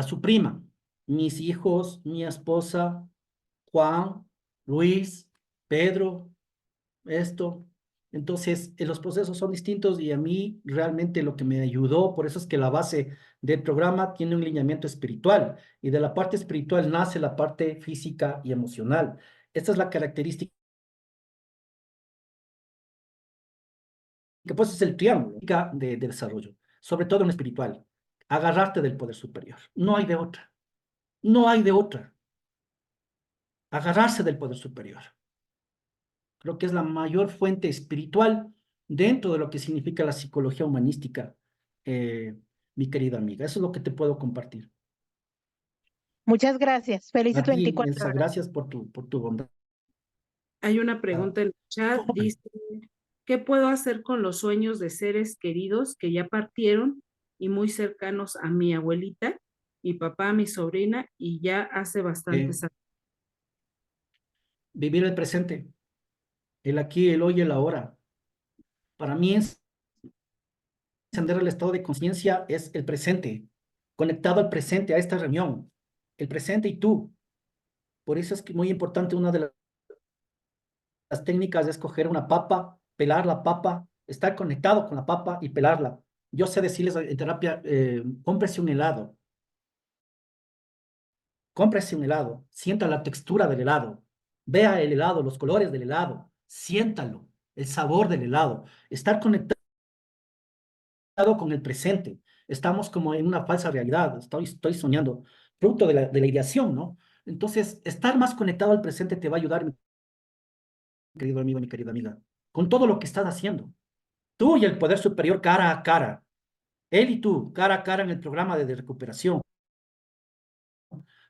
suprima. Mis hijos, mi esposa, Juan, Luis, Pedro, esto. Entonces, los procesos son distintos y a mí realmente lo que me ayudó, por eso es que la base del programa tiene un lineamiento espiritual y de la parte espiritual nace la parte física y emocional. Esta es la característica, que pues es el triángulo de desarrollo, sobre todo en espiritual. Agarrarte del poder superior. No hay de otra. No hay de otra. Agarrarse del poder superior. Creo que es la mayor fuente espiritual dentro de lo que significa la psicología humanística, mi querida amiga. Eso es lo que te puedo compartir. Muchas gracias. Felices A ti, 24 Elsa, horas. gracias por tu bondad. Hay una pregunta en el chat, dice, ¿qué puedo hacer con los sueños de seres queridos que ya partieron y muy cercanos a mi abuelita, mi papá, mi sobrina y ya hace bastantes años? Vivir el presente, el aquí, el hoy, el ahora. Para mí es encender el estado de conciencia, es el presente, conectado al presente, a esta reunión, el presente y tú. Por eso es que muy importante una de las técnicas es coger una papa, pelar la papa, estar conectado con la papa y pelarla. Yo sé decirles en terapia, cómprese un helado, sienta la textura del helado, vea el helado, los colores del helado, siéntalo, el sabor del helado, estar conectado con el presente. Estamos como en una falsa realidad, estoy soñando, fruto de la ideación, ¿no? Entonces, estar más conectado al presente te va a ayudar, mi querido amigo, mi querida amiga, con todo lo que estás haciendo. Tú y el poder superior cara a cara. Él y tú, cara a cara en el programa de recuperación.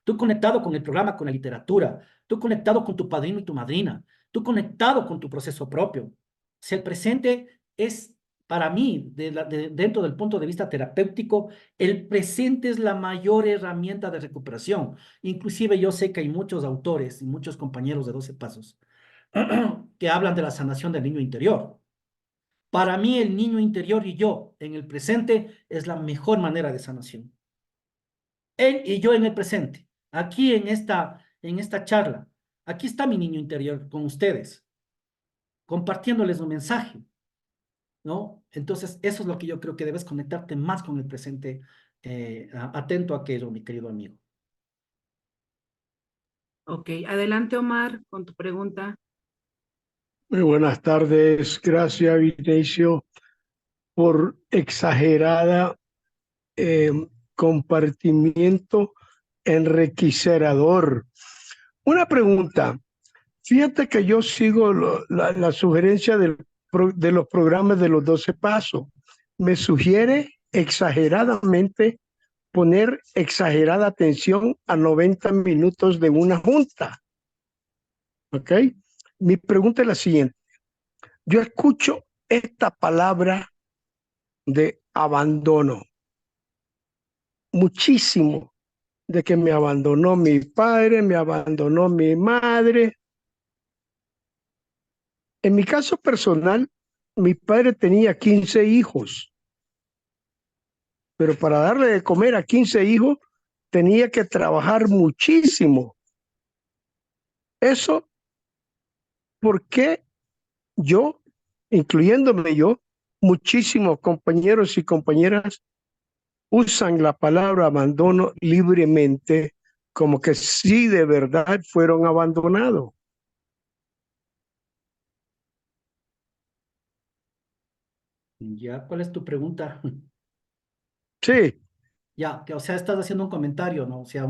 Tú conectado con el programa, con la literatura. Tú conectado con tu padrino y tu madrina. Tú conectado con tu proceso propio. Si el presente es, para mí, dentro del punto de vista terapéutico, el presente es la mayor herramienta de recuperación. Inclusive yo sé que hay muchos autores y muchos compañeros de 12 Pasos que hablan de la sanación del niño interior. Para mí, el niño interior y yo en el presente es la mejor manera de sanación. Él y yo en el presente, aquí en esta charla. Aquí está mi niño interior con ustedes, compartiéndoles un mensaje, ¿no? Entonces, eso es lo que yo creo que debes conectarte más con el presente, atento a aquello, mi querido amigo. Ok, adelante Omar con tu pregunta. Muy buenas tardes. Gracias, Vinicio, por exagerada compartimiento enriquecedor. Una pregunta. Fíjate que yo sigo la sugerencia de los programas de los 12 pasos. Me sugiere exageradamente poner exagerada atención a 90 minutos de una junta. ¿Ok? Mi pregunta es la siguiente. Yo escucho esta palabra de abandono muchísimo, de que me abandonó mi padre, me abandonó mi madre. En mi caso personal, mi padre tenía 15 hijos, pero para darle de comer a 15 hijos tenía que trabajar muchísimo. Eso por qué yo, incluyéndome yo, muchísimos compañeros y compañeras usan la palabra abandono libremente como que sí de verdad fueron abandonados. Ya, ¿cuál es tu pregunta? Sí, Ya, que, o sea, estás haciendo un comentario, ¿no? O sea,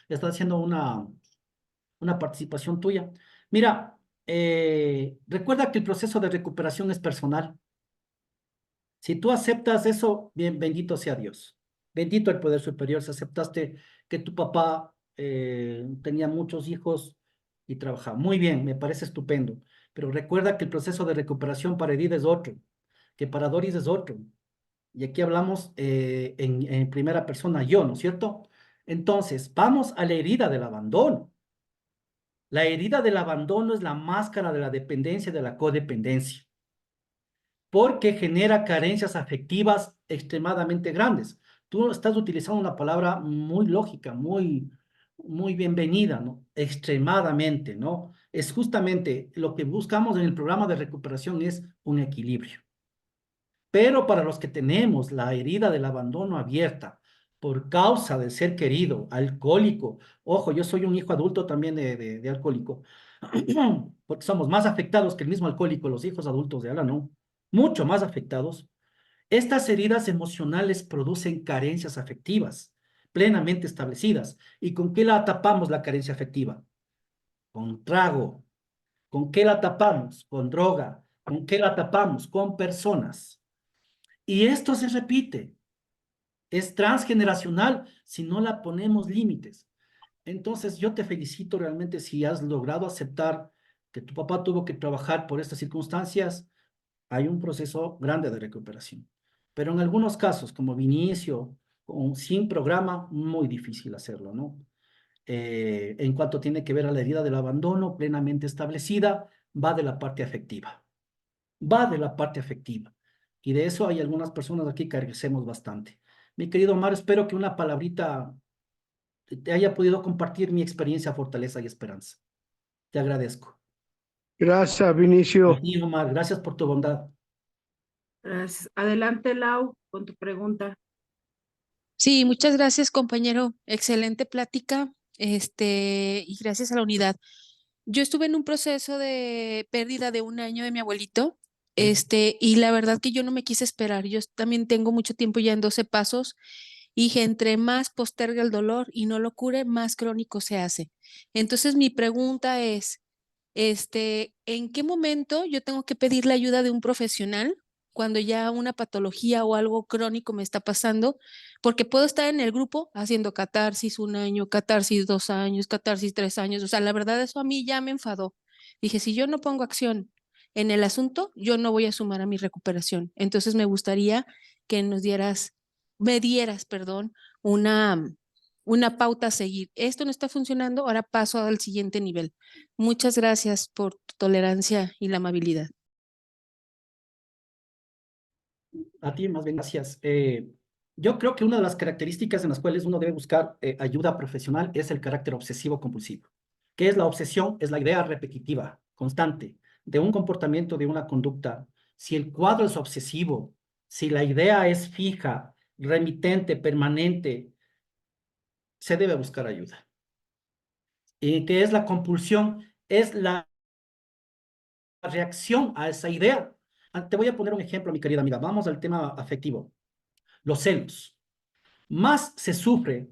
estás haciendo una participación tuya. Mira, recuerda que el proceso de recuperación es personal. Si tú aceptas eso, bien, bendito sea Dios. Bendito el poder superior. Si aceptaste que tu papá tenía muchos hijos y trabajaba. Muy bien, me parece estupendo. Pero recuerda que el proceso de recuperación para Edith es otro, que para Doris es otro. Y aquí hablamos en primera persona, yo, ¿no es cierto? Entonces, vamos a la herida del abandono. La herida del abandono es la máscara de la dependencia y de la codependencia, porque genera carencias afectivas extremadamente grandes. Tú estás utilizando una palabra muy lógica, muy bienvenida, ¿no? Extremadamente, ¿no? Es justamente lo que buscamos en el programa de recuperación es un equilibrio. Pero para los que tenemos la herida del abandono abierta por causa de ser querido, alcohólico, ojo, yo soy un hijo adulto también de alcohólico, porque somos más afectados que el mismo alcohólico, los hijos adultos de Ala, ¿no? Mucho más afectados. Estas heridas emocionales producen carencias afectivas plenamente establecidas. ¿Y con qué la tapamos la carencia afectiva? Con trago. ¿Con qué la tapamos? Con droga. ¿Con qué la tapamos? Con personas. Y esto se repite, es transgeneracional si no la ponemos límites. Entonces, yo te felicito realmente si has logrado aceptar que tu papá tuvo que trabajar por estas circunstancias. Hay un proceso grande de recuperación. Pero en algunos casos, como Vinicio, sin programa, muy difícil hacerlo, ¿no? En cuanto tiene que ver a la herida del abandono plenamente establecida, va de la parte afectiva, va de la parte afectiva. Y de eso hay algunas personas aquí que carecemos bastante. Mi querido Omar, espero que una palabrita te haya podido compartir mi experiencia, fortaleza y esperanza. Te agradezco. gracias, A Vinicio. ti, Omar, gracias por tu bondad. Gracias. Adelante, Lau, con tu pregunta. Sí, muchas gracias, compañero. Excelente plática, y gracias a la unidad. Yo estuve en un proceso de pérdida de un año de mi abuelito, y la verdad que yo no me quise esperar. Yo también tengo mucho tiempo ya en 12 pasos y que entre más posterga el dolor y no lo cure, más crónico se hace. Entonces, mi pregunta es, ¿en qué momento yo tengo que pedir la ayuda de un profesional cuando ya una patología o algo crónico me está pasando? Porque puedo estar en el grupo haciendo catarsis 1 año, catarsis 2 años, catarsis 3 años. O sea, la verdad eso a mí ya me enfadó. Dije, si yo no pongo acción en el asunto, yo no voy a sumar a mi recuperación. Entonces me gustaría que me dieras, perdón, una pauta a seguir. Esto no está funcionando, ahora paso al siguiente nivel. Muchas gracias por tu tolerancia y la amabilidad. A ti, más bien, gracias. Yo creo que una de las características en las cuales uno debe buscar ayuda profesional es el carácter obsesivo compulsivo. ¿Qué es la obsesión? Es la idea repetitiva, constante, de un comportamiento, de una conducta. Si el cuadro es obsesivo, si la idea es fija, remitente, permanente, se debe buscar ayuda. ¿Y qué es la compulsión? Es la reacción a esa idea. Te voy a poner un ejemplo, mi querida amiga. Vamos al tema afectivo. Los celos. Más se sufre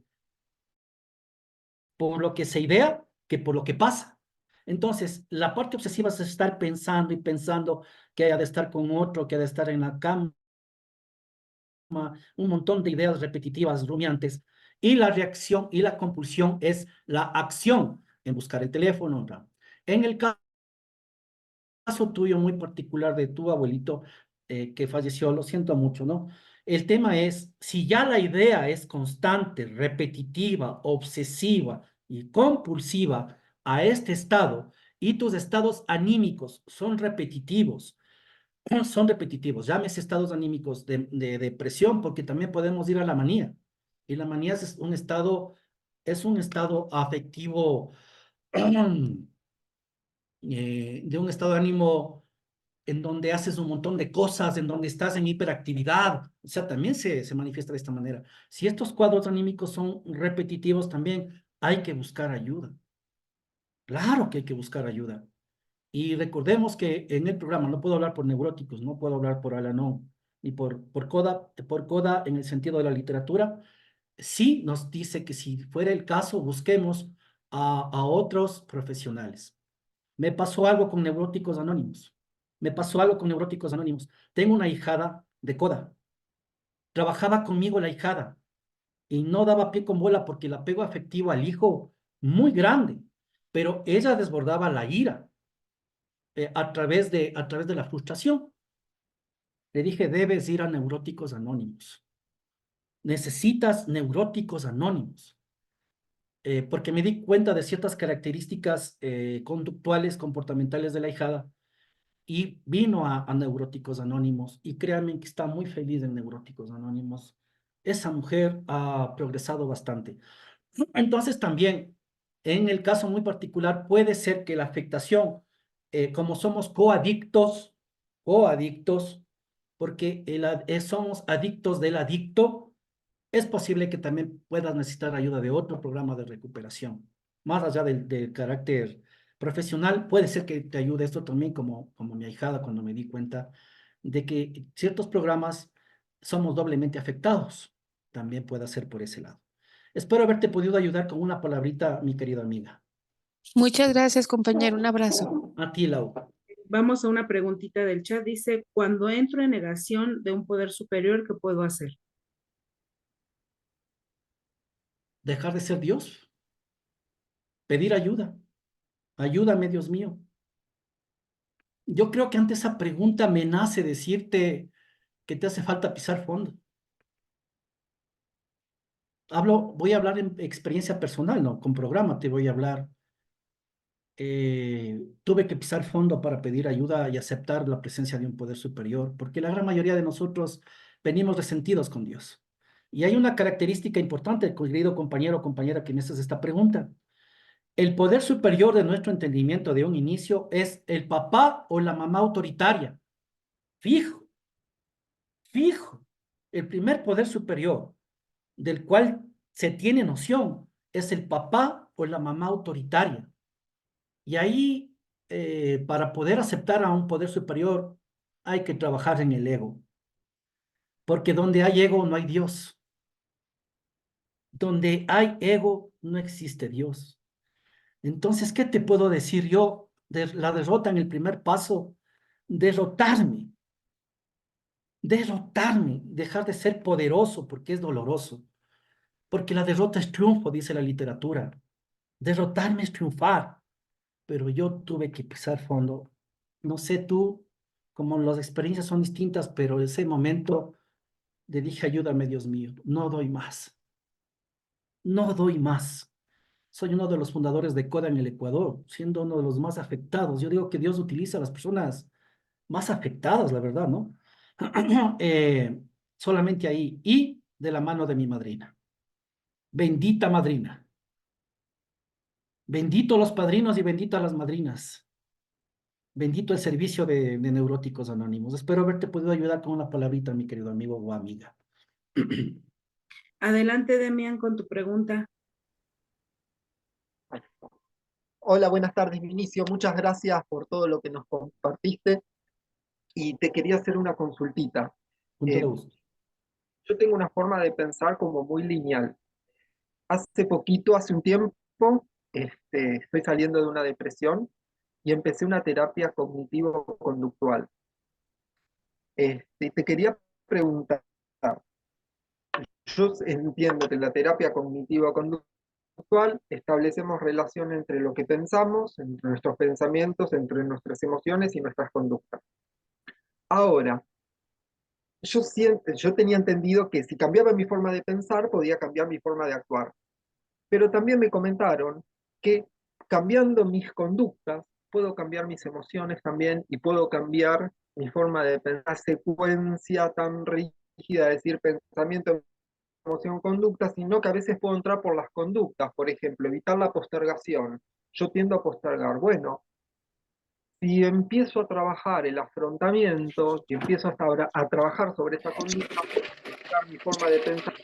por lo que se idea que por lo que pasa. Entonces, la parte obsesiva es estar pensando y pensando que ha de estar con otro, que ha de estar en la cama, un montón de ideas repetitivas, rumiantes. Y la reacción y la compulsión es la acción en buscar el teléfono. ¿No? En el caso tuyo muy particular de tu abuelito que falleció, lo siento mucho, ¿no? El tema es, si ya la idea es constante, repetitiva, obsesiva y compulsiva a este estado y tus estados anímicos son repetitivos, llámese estados anímicos de depresión, porque también podemos ir a la manía. Y la manía es un estado afectivo de un estado de ánimo en donde haces un montón de cosas, en donde estás en hiperactividad, o sea, también se manifiesta de esta manera. Si estos cuadros anímicos son repetitivos, también hay que buscar ayuda. Claro que hay que buscar ayuda. Y recordemos que en el programa no puedo hablar por neuróticos, no puedo hablar por Al-Anon, ni por CODA en el sentido de la literatura. Sí nos dice que si fuera el caso, busquemos a otros profesionales. Me pasó algo con Neuróticos Anónimos. Me pasó algo con Neuróticos Anónimos. Tengo una hijada de CODA. Trabajaba conmigo la hijada y no daba pie con bola porque el apego afectivo al hijo muy grande, pero ella desbordaba la ira a través de la frustración. Le dije, debes ir a Neuróticos Anónimos. Necesitas Neuróticos Anónimos. Porque me di cuenta de ciertas características conductuales, comportamentales de la hijada y vino a Neuróticos Anónimos y créanme que está muy feliz en Neuróticos Anónimos. Esa mujer ha progresado bastante. Entonces también, en el caso muy particular, puede ser que la afectación, como somos coadictos, porque somos adictos del adicto, es posible que también puedas necesitar ayuda de otro programa de recuperación. Más allá del carácter profesional, puede ser que te ayude esto también, como mi ahijada cuando me di cuenta de que ciertos programas somos doblemente afectados. También puede ser por ese lado. Espero haberte podido ayudar con una palabrita, mi querida amiga. Muchas gracias, compañero. Un abrazo. A ti, Lau. Vamos a una preguntita del chat. Dice, cuando entro en negación de un poder superior, ¿qué puedo hacer? Dejar de ser Dios. Pedir ayuda. Ayúdame, Dios mío. Yo creo que ante esa pregunta me nace decirte que te hace falta pisar fondo. Voy a hablar en experiencia personal, no, con programa te voy a hablar. Tuve que pisar fondo para pedir ayuda y aceptar la presencia de un poder superior, porque la gran mayoría de nosotros venimos resentidos con Dios. Y hay una característica importante, querido compañero o compañera que me haces esta pregunta. El poder superior de nuestro entendimiento de un inicio es el papá o la mamá autoritaria. Fijo, fijo. El primer poder superior del cual se tiene noción es el papá o la mamá autoritaria. Y ahí, para poder aceptar a un poder superior, hay que trabajar en el ego. Porque donde hay ego no hay Dios. Donde hay ego no existe Dios. Entonces, ¿qué te puedo decir yo de la derrota en el primer paso? Derrotarme, derrotarme, dejar de ser poderoso porque es doloroso. Porque la derrota es triunfo, dice la literatura. Derrotarme es triunfar, pero yo tuve que pisar fondo. No sé tú, como las experiencias son distintas, pero ese momento le dije, ayúdame, Dios mío, no doy más, no doy más. Soy uno de los fundadores de CODA en el Ecuador, siendo uno de los más afectados. Yo digo que Dios utiliza a las personas más afectadas, la verdad, ¿no? Eh, solamente ahí, y de la mano de mi madrina. Bendita madrina. Bendito los padrinos y bendita las madrinas. Bendito el servicio de Neuróticos Anónimos. Espero haberte podido ayudar con una palabrita, mi querido amigo o amiga. Adelante, Demian, con tu pregunta. Hola, buenas tardes, Vinicio. Muchas gracias por todo lo que nos compartiste y te quería hacer una consultita. Con todo gusto. Yo tengo una forma de pensar como muy lineal. Hace un tiempo, estoy saliendo de una depresión y empecé una terapia cognitivo-conductual. Te quería preguntar, yo entiendo que en la terapia cognitivo-conductual establecemos relación entre lo que pensamos, entre nuestros pensamientos, entre nuestras emociones y nuestras conductas. Ahora, yo tenía entendido que si cambiaba mi forma de pensar, podía cambiar mi forma de actuar. Pero también me comentaron que cambiando mis conductas, puedo cambiar mis emociones también y puedo cambiar mi forma de pensar, secuencia tan rígida, de decir pensamiento, emoción, conducta, sino que a veces puedo entrar por las conductas, por ejemplo, evitar la postergación. Yo tiendo a postergar. Bueno, Si empiezo a trabajar el afrontamiento, si empiezo hasta ahora a trabajar sobre esa conducta, puedo modificar mi forma de pensar.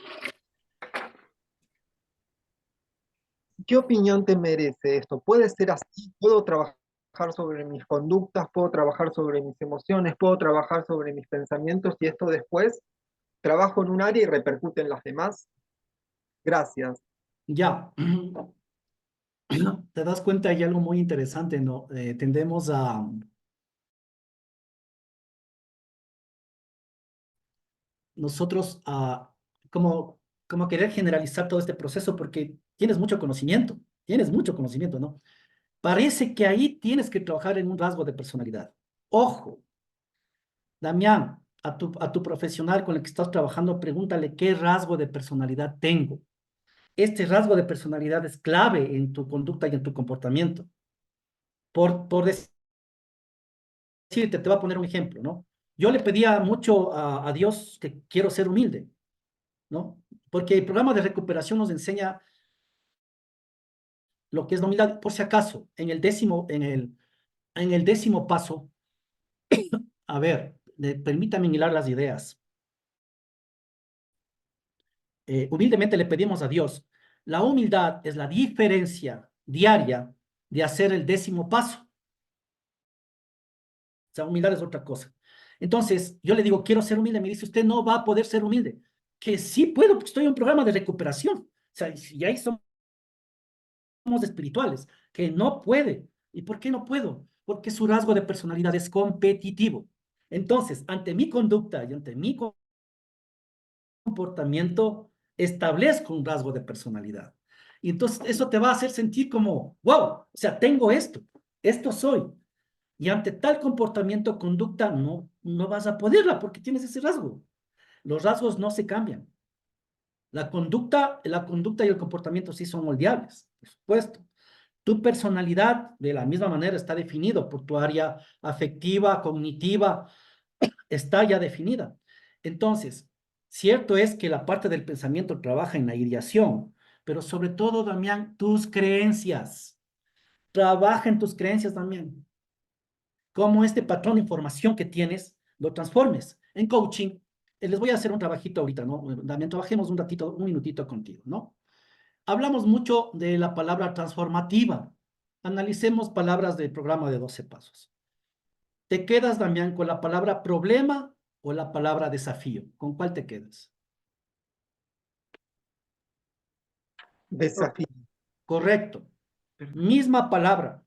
¿Qué opinión te merece esto? ¿Puede ser así? ¿Puedo trabajar sobre mis conductas? ¿Puedo trabajar sobre mis emociones? ¿Puedo trabajar sobre mis pensamientos? Y esto después trabajo en un área y repercute en las demás. Gracias. Ya. Te das cuenta, hay algo muy interesante, ¿no? Tendemos a nosotros a como querer generalizar todo este proceso porque tienes mucho conocimiento, ¿no? Parece que ahí tienes que trabajar en un rasgo de personalidad. Ojo, Damián, a tu profesional con el que estás trabajando, pregúntale qué rasgo de personalidad tengo. Este rasgo de personalidad es clave en tu conducta y en tu comportamiento. Por decirte, te voy a poner un ejemplo, ¿no? Yo le pedía mucho a Dios que quiero ser humilde, ¿no? Porque el programa de recuperación nos enseña lo que es la humildad. Por si acaso, en el décimo paso, a ver, permítame hilar las ideas. Humildemente le pedimos a Dios. La humildad es la diferencia diaria de hacer el décimo paso. O sea, humildad es otra cosa. Entonces, yo le digo, quiero ser humilde. Me dice, usted no va a poder ser humilde. Que sí puedo, porque estoy en un programa de recuperación. O sea, y ahí somos espirituales. Que no puede. ¿Y por qué no puedo? Porque su rasgo de personalidad es competitivo. Entonces, ante mi conducta y ante mi comportamiento, establezco un rasgo de personalidad. Y entonces eso te va a hacer sentir como, wow, o sea, tengo esto soy. Y ante tal comportamiento, conducta, no vas a poderla porque tienes ese rasgo. Los rasgos no se cambian. La conducta y el comportamiento sí son moldeables, por supuesto. Tu personalidad, de la misma manera, está definido por tu área afectiva, cognitiva, está ya definida. Entonces, cierto es que la parte del pensamiento trabaja en la ideación, pero sobre todo, Damián, tus creencias. Trabaja en tus creencias, Damián. Cómo este patrón de información que tienes lo transformes. En coaching, les voy a hacer un trabajito ahorita, ¿no? Damián, trabajemos un ratito, un minutito contigo, ¿no? Hablamos mucho de la palabra transformativa. Analicemos palabras del programa de 12 pasos. ¿Te quedas, Damián, con la palabra problema o la palabra desafío? ¿Con cuál te quedas? Desafío. Correcto. Misma palabra,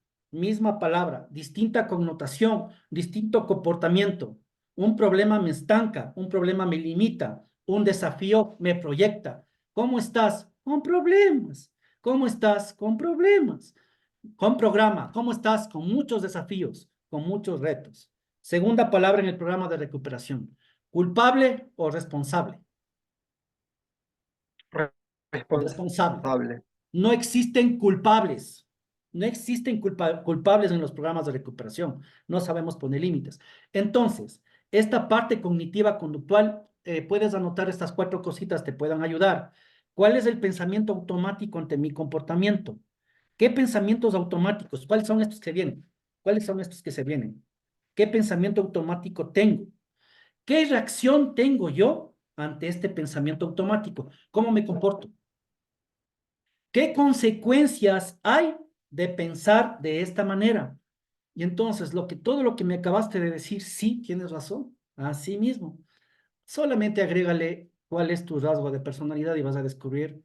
distinta connotación, distinto comportamiento. Un problema me estanca, un problema me limita, un desafío me proyecta. ¿Cómo estás? Con problemas. ¿Cómo estás? Con problemas. Con programa. ¿Cómo estás? Con muchos desafíos, con muchos retos. Segunda palabra en el programa de recuperación. ¿Culpable o responsable? Responsable. Responsable. No existen culpables. No existen culpables en los programas de recuperación. No sabemos poner límites. Entonces, esta parte cognitiva conductual, puedes anotar estas 4 cositas, te puedan ayudar. ¿Cuál es el pensamiento automático ante mi comportamiento? ¿Qué pensamientos automáticos? ¿Cuáles son estos que vienen? ¿Cuáles son estos que se vienen? ¿Qué pensamiento automático tengo? ¿Qué reacción tengo yo ante este pensamiento automático? ¿Cómo me comporto? ¿Qué consecuencias hay de pensar de esta manera? Y entonces, todo lo que me acabaste de decir, sí, tienes razón, así mismo. Solamente agrégale cuál es tu rasgo de personalidad y vas a descubrir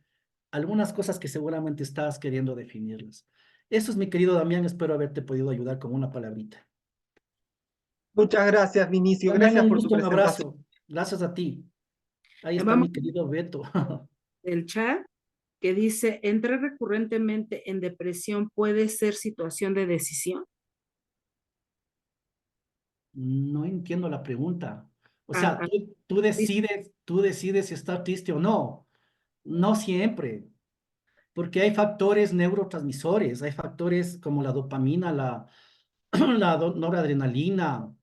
algunas cosas que seguramente estás queriendo definirlas. Eso es, mi querido Damián, espero haberte podido ayudar con una palabrita. Muchas gracias, Vinicio. Damián, Gracias un por tu gusto, un presentación. abrazo. Gracias a ti. Ahí está Vamos mi querido Beto. del chat que dice, ¿entrar recurrentemente en depresión puede ser situación de decisión? No entiendo la pregunta. O Ah, sea, ah, tú decides si estar triste o no. No siempre, porque hay factores neurotransmisores, hay factores como la dopamina, la noradrenalina,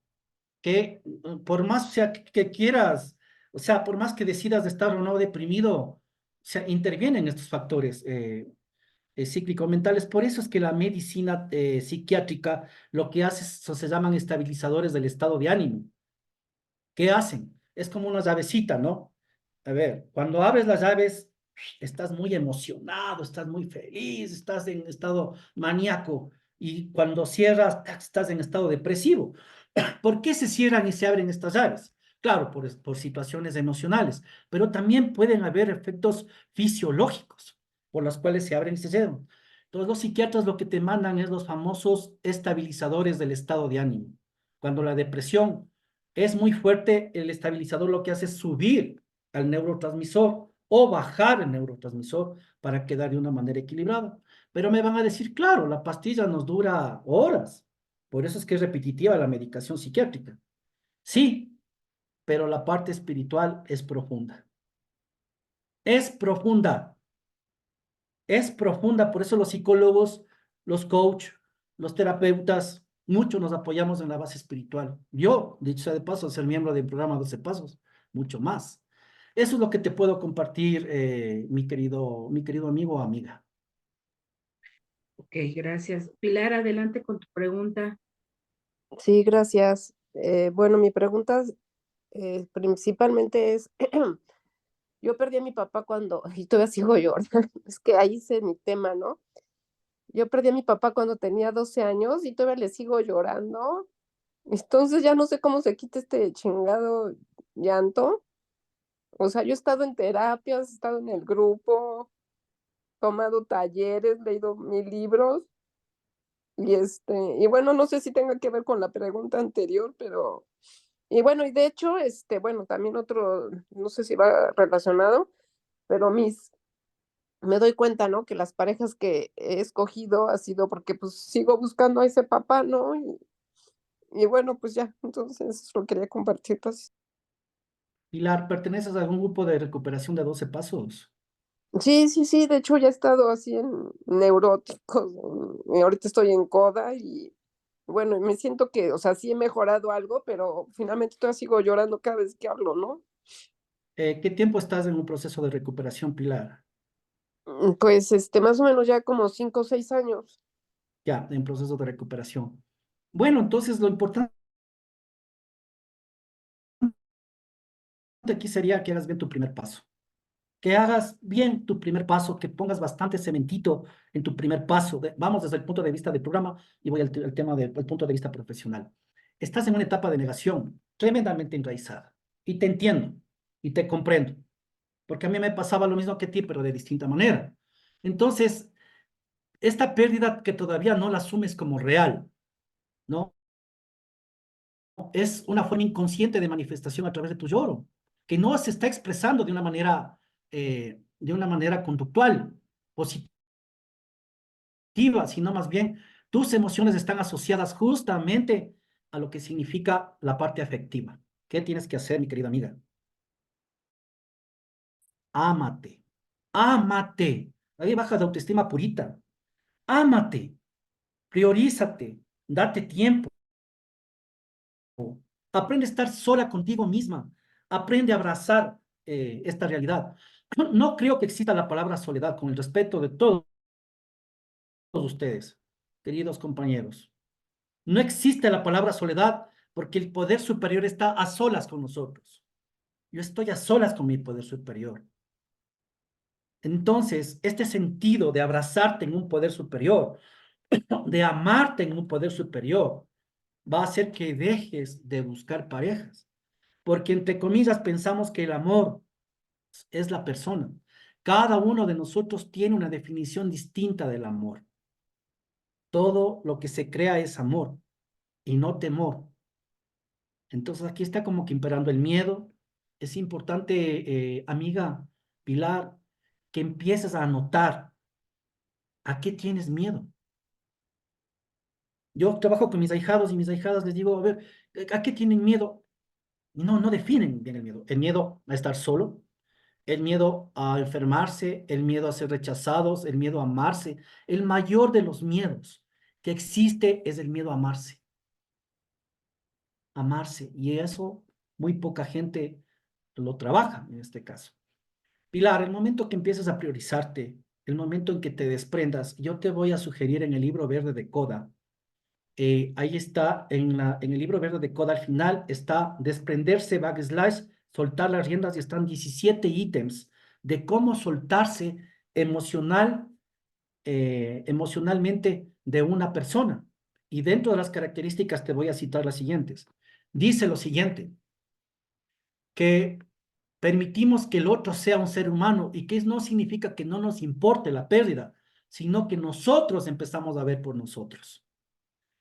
que por más, o sea, que quieras, o sea, por más que decidas de estar o no deprimido, o sea, intervienen estos factores. cíclico mentales. Por eso es que la medicina psiquiátrica lo que hace se llaman estabilizadores del estado de ánimo. ¿Qué hacen? Es como una llavecita, ¿no? A ver, cuando abres las llaves, estás muy emocionado, estás muy feliz, estás en estado maníaco. Y cuando cierras, estás en estado depresivo. ¿Por qué se cierran y se abren estas llaves? Claro, por situaciones emocionales, pero también pueden haber efectos fisiológicos por los cuales se abren y se cierran. Entonces, los psiquiatras lo que te mandan es los famosos estabilizadores del estado de ánimo. Cuando la depresión es muy fuerte, el estabilizador lo que hace es subir al neurotransmisor o bajar el neurotransmisor para quedar de una manera equilibrada. Pero me van a decir, claro, la pastilla nos dura horas. Por eso es que es repetitiva la medicación psiquiátrica. Sí, pero la parte espiritual es profunda. Es profunda. Es profunda. Por eso los psicólogos, los coach, los terapeutas, muchos nos apoyamos en la base espiritual. Yo, dicho sea de paso, ser miembro del programa 12 Pasos, mucho más. Eso es lo que te puedo compartir, mi querido amigo o amiga. Ok, gracias. Pilar, adelante con tu pregunta. Sí, gracias. Bueno, mi pregunta principalmente es, yo perdí a mi papá cuando, y todavía sigo llorando, es que ahí es mi tema, ¿no? Yo perdí a mi papá cuando tenía 12 años y todavía le sigo llorando. Entonces ya no sé cómo se quita este chingado llanto. O sea, yo he estado en terapias, he estado en el grupo, tomado talleres, leído 1000 libros. Y bueno, no sé si tenga que ver con la pregunta anterior, pero, y bueno, y de hecho, bueno, también otro, no sé si va relacionado, pero me doy cuenta, ¿no? Que las parejas que he escogido ha sido porque pues sigo buscando a ese papá, ¿no? Y bueno, pues ya, entonces eso lo quería compartir, pues. Pilar, ¿perteneces a algún grupo de recuperación de 12 pasos? Sí, sí, sí, de hecho ya he estado así en neuróticos, y ahorita estoy en coda y bueno, me siento que, o sea, sí he mejorado algo, pero finalmente todavía sigo llorando cada vez que hablo, ¿no? ¿Qué tiempo estás en un proceso de recuperación, Pilar? Pues, más o menos ya como 5 o 6 años. Ya, en proceso de recuperación. Bueno, entonces lo importante aquí sería que hagas bien tu primer paso. Que hagas bien tu primer paso, que pongas bastante cementito en tu primer paso. Vamos desde el punto de vista del programa y voy al tema del punto de vista profesional. Estás en una etapa de negación tremendamente enraizada y te entiendo y te comprendo, porque a mí me pasaba lo mismo que a ti, pero de distinta manera. Entonces, esta pérdida que todavía no la asumes como real, ¿no? Es una forma inconsciente de manifestación a través de tu lloro, que no se está expresando de una manera conductual, positiva, sino más bien tus emociones están asociadas justamente a lo que significa la parte afectiva. ¿Qué tienes que hacer, mi querida amiga? Ámate, ámate. Ahí bajas de autoestima purita. Ámate, priorízate, date tiempo. Aprende a estar sola contigo misma. Aprende a abrazar esta realidad. No creo que exista la palabra soledad, con el respeto de todos ustedes, queridos compañeros. No existe la palabra soledad porque el poder superior está a solas con nosotros. Yo estoy a solas con mi poder superior. Entonces, este sentido de abrazarte en un poder superior, de amarte en un poder superior, va a hacer que dejes de buscar parejas. Porque entre comillas pensamos que el amor es la persona. Cada uno de nosotros tiene una definición distinta del amor. Todo lo que se crea es amor y no temor. Entonces aquí está como que imperando el miedo. Es importante, amiga Pilar, que empieces a anotar a qué tienes miedo. Yo trabajo con mis ahijados y mis ahijadas les digo, a ver, ¿a qué tienen miedo? Y no definen bien el miedo. El miedo a estar solo, el miedo a enfermarse, el miedo a ser rechazados, el miedo a amarse. El mayor de los miedos que existe es el miedo a amarse. Amarse. Y eso muy poca gente lo trabaja en este caso. Pilar, el momento que empieces a priorizarte, el momento en que te desprendas, yo te voy a sugerir en el libro verde de Coda, ahí está, en el libro verde de Coda, al final está desprenderse, backslash, soltar las riendas, y están 17 ítems de cómo soltarse emocionalmente de una persona. Y dentro de las características te voy a citar las siguientes. Dice lo siguiente, que permitimos que el otro sea un ser humano y que no significa que no nos importe la pérdida, sino que nosotros empezamos a ver por nosotros.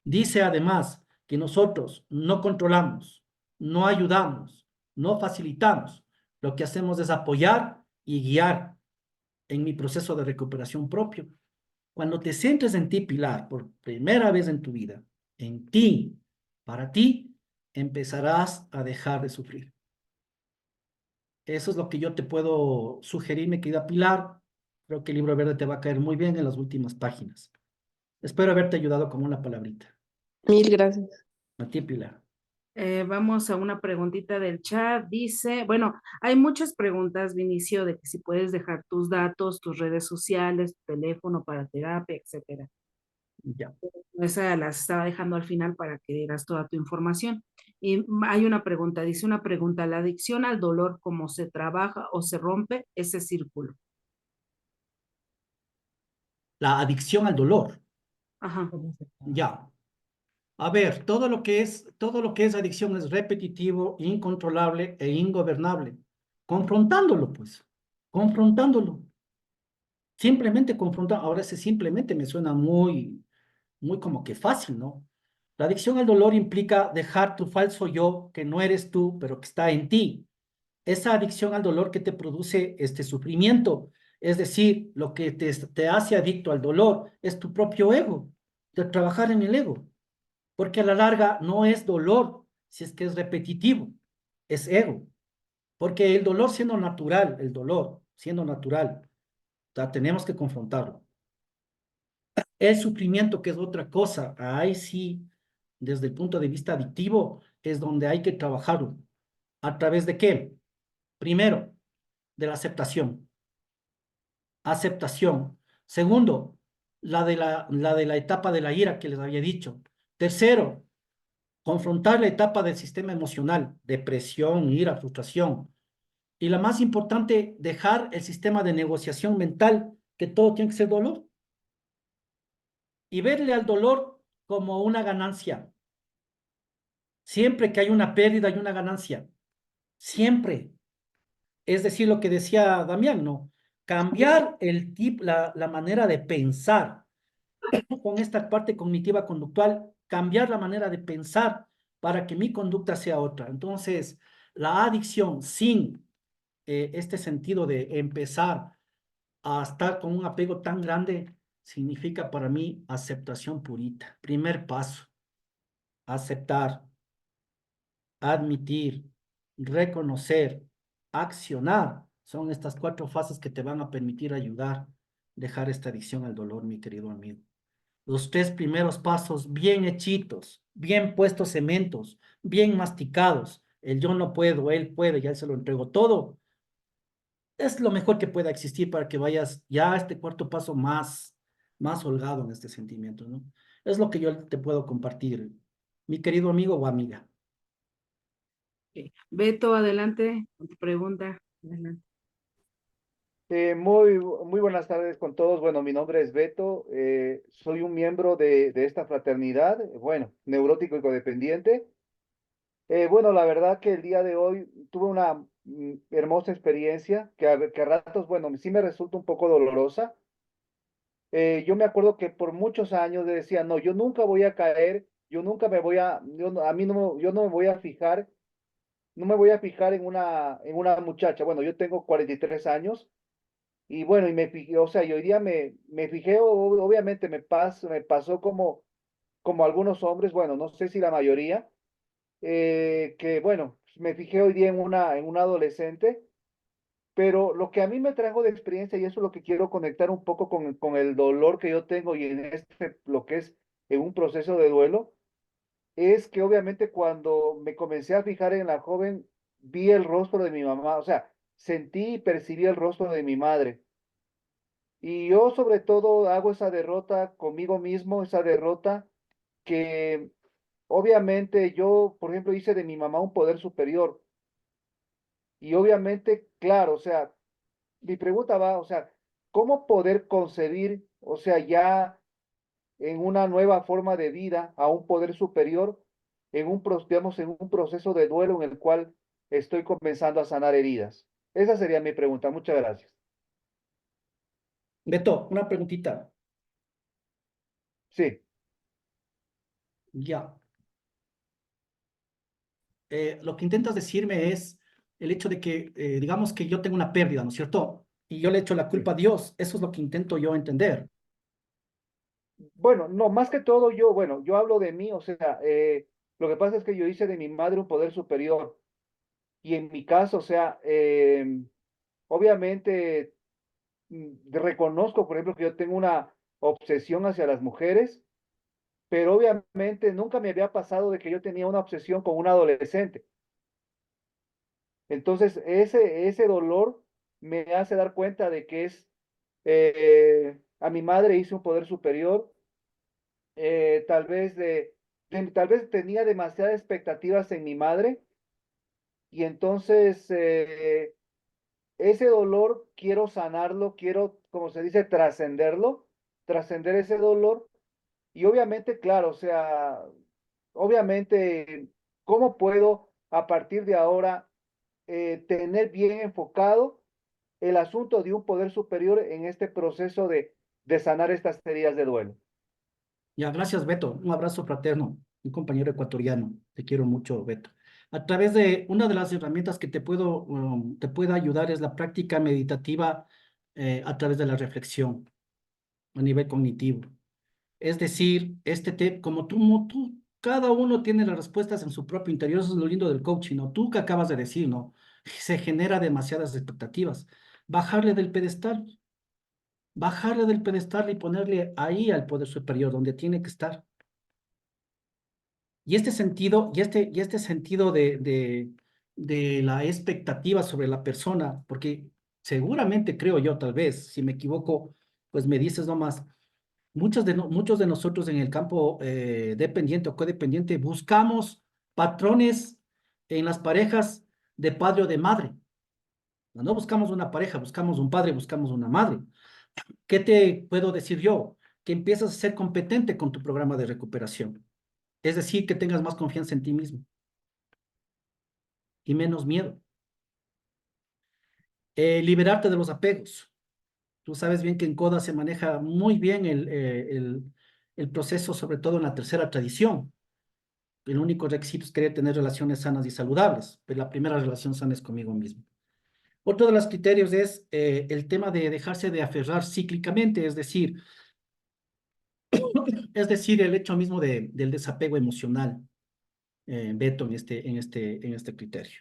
Dice además que nosotros no controlamos, no ayudamos, no facilitamos. Lo que hacemos es apoyar y guiar en mi proceso de recuperación propio. Cuando te centres en ti, Pilar, por primera vez en tu vida, en ti, para ti, empezarás a dejar de sufrir. Eso es lo que yo te puedo sugerir, mi querida Pilar. Creo que el libro verde te va a caer muy bien en las últimas páginas. Espero haberte ayudado con una palabrita. Mil gracias. A ti, Pilar. Vamos a una preguntita del chat. Dice, bueno, hay muchas preguntas, Vinicio, de que si puedes dejar tus datos, tus redes sociales, tu teléfono para terapia, etcétera. Ya. Esa las estaba dejando al final para que dieras toda tu información. Y hay una pregunta, dice una pregunta, ¿la adicción al dolor, cómo se trabaja o se rompe ese círculo? La adicción al dolor. Ajá. Ya. A ver, todo lo que es adicción es repetitivo, incontrolable e ingobernable. Confrontándolo, pues. Confrontándolo. Simplemente confrontar. Ahora ese simplemente me suena muy, muy como que fácil, ¿no? La adicción al dolor implica dejar tu falso yo, que no eres tú, pero que está en ti. Esa adicción al dolor que te produce este sufrimiento, es decir, lo que te hace adicto al dolor es tu propio ego, de trabajar en el ego, porque a la larga no es dolor, si es que es repetitivo, es ego, porque el dolor siendo natural, el dolor siendo natural, o sea, tenemos que confrontarlo. El sufrimiento, que es otra cosa, ahí sí, desde el punto de vista adictivo, es donde hay que trabajarlo. ¿A través de qué? Primero, de la aceptación. Aceptación. Segundo, la de la etapa de la ira que les había dicho. Tercero, confrontar la etapa del sistema emocional, depresión, ira, frustración. Y la más importante, dejar el sistema de negociación mental, que todo tiene que ser dolor. Y verle al dolor como una ganancia. Siempre que hay una pérdida, hay una ganancia. Siempre. Es decir, lo que decía Damián, ¿no? Cambiar la manera de pensar con esta parte cognitiva conductual, cambiar la manera de pensar para que mi conducta sea otra. Entonces, la adicción sin este sentido de empezar a estar con un apego tan grande significa para mí aceptación purita. Primer paso, aceptar, admitir, reconocer, accionar. Son estas 4 fases que te van a permitir ayudar, dejar esta adicción al dolor, mi querido amigo. Los 3 primeros pasos bien hechitos, bien puestos cementos, bien masticados. El yo no puedo, él puede, ya se lo entrego todo. Es lo mejor que pueda existir para que vayas ya a este 4.º paso más holgado en este sentimiento, ¿no? Es lo que yo te puedo compartir, mi querido amigo o amiga. Ok. Beto, adelante con tu pregunta. Adelante. Muy buenas tardes con todos. Bueno, mi nombre es Beto. Soy un miembro de esta fraternidad, bueno, neurótico y codependiente. Bueno, la verdad que el día de hoy tuve una hermosa experiencia que a ratos, bueno, sí me resulta un poco dolorosa. Yo me acuerdo que por muchos años decía, no, yo nunca voy a caer, yo nunca me voy a, yo, no- a mí no, yo no me voy a fijar, no me voy a fijar en una muchacha. Bueno, yo tengo 43 años. Y bueno, y me fijé, o sea, y hoy día me fijé, obviamente me pasó como algunos hombres, bueno, no sé si la mayoría, que bueno, me fijé hoy día en una adolescente, pero lo que a mí me trajo de experiencia, y eso es lo que quiero conectar un poco con el dolor que yo tengo y en lo que es en un proceso de duelo, es que obviamente cuando me comencé a fijar en la joven, vi el rostro de mi mamá, o sea, sentí y percibí el rostro de mi madre. Y yo sobre todo hago esa derrota conmigo mismo, esa derrota que obviamente yo, por ejemplo, hice de mi mamá un poder superior. Y obviamente, claro, o sea, mi pregunta va, o sea, ¿cómo poder concebir, o sea, ya en una nueva forma de vida a un poder superior en digamos, en un proceso de duelo en el cual estoy comenzando a sanar heridas? Esa sería mi pregunta. Muchas gracias. Beto, una preguntita. Sí, Ya. Lo que intentas decirme es el hecho de que, digamos que yo tengo una pérdida, ¿no es cierto? Y yo le echo la sí. culpa a Dios. Eso es lo que intento yo entender. Bueno, no, más que todo yo, bueno, yo hablo de mí, o sea, lo que pasa es que yo hice de mi madre un poder superior y en mi caso, o sea, obviamente reconozco, por ejemplo, que yo tengo una obsesión hacia las mujeres, pero obviamente nunca me había pasado de que yo tenía una obsesión con un adolescente. Entonces, ese dolor me hace dar cuenta de que a mi madre hice un poder superior, tal vez tal vez tenía demasiadas expectativas en mi madre y entonces ese dolor quiero sanarlo, quiero, como se dice, trascenderlo, trascender ese dolor. Y obviamente, claro, o sea, obviamente, ¿cómo puedo a partir de ahora tener bien enfocado el asunto de un poder superior en este proceso de sanar estas heridas de duelo? Ya, gracias, Beto. Un abrazo fraterno, un compañero ecuatoriano. Te quiero mucho, Beto. A través de una de las herramientas que te puede ayudar es la práctica meditativa a través de la reflexión a nivel cognitivo. Es decir, como cada uno tiene las respuestas en su propio interior, eso es lo lindo del coaching, ¿no? Tú que acabas de decir, ¿no? Se genera demasiadas expectativas. Bajarle del pedestal, bajarle del pedestal y ponerle ahí al poder superior, donde tiene que estar. Y este sentido de la expectativa sobre la persona, porque seguramente creo yo, tal vez, si me equivoco, pues me dices nomás, muchos de nosotros en el campo dependiente o codependiente buscamos patrones en las parejas de padre o de madre. No buscamos una pareja, buscamos un padre, buscamos una madre. ¿Qué te puedo decir yo? Que empiezas a ser competente con tu programa de recuperación. Es decir, que tengas más confianza en ti mismo y menos miedo. Liberarte de los apegos. Tú sabes bien que en CODA se maneja muy bien el proceso, sobre todo en la tercera tradición. El único requisito es querer tener relaciones sanas y saludables, pero la primera relación sana es conmigo mismo. Otro de los criterios es el tema de dejarse de aferrar cíclicamente, es decir, el hecho mismo del desapego emocional, Beto, en este criterio.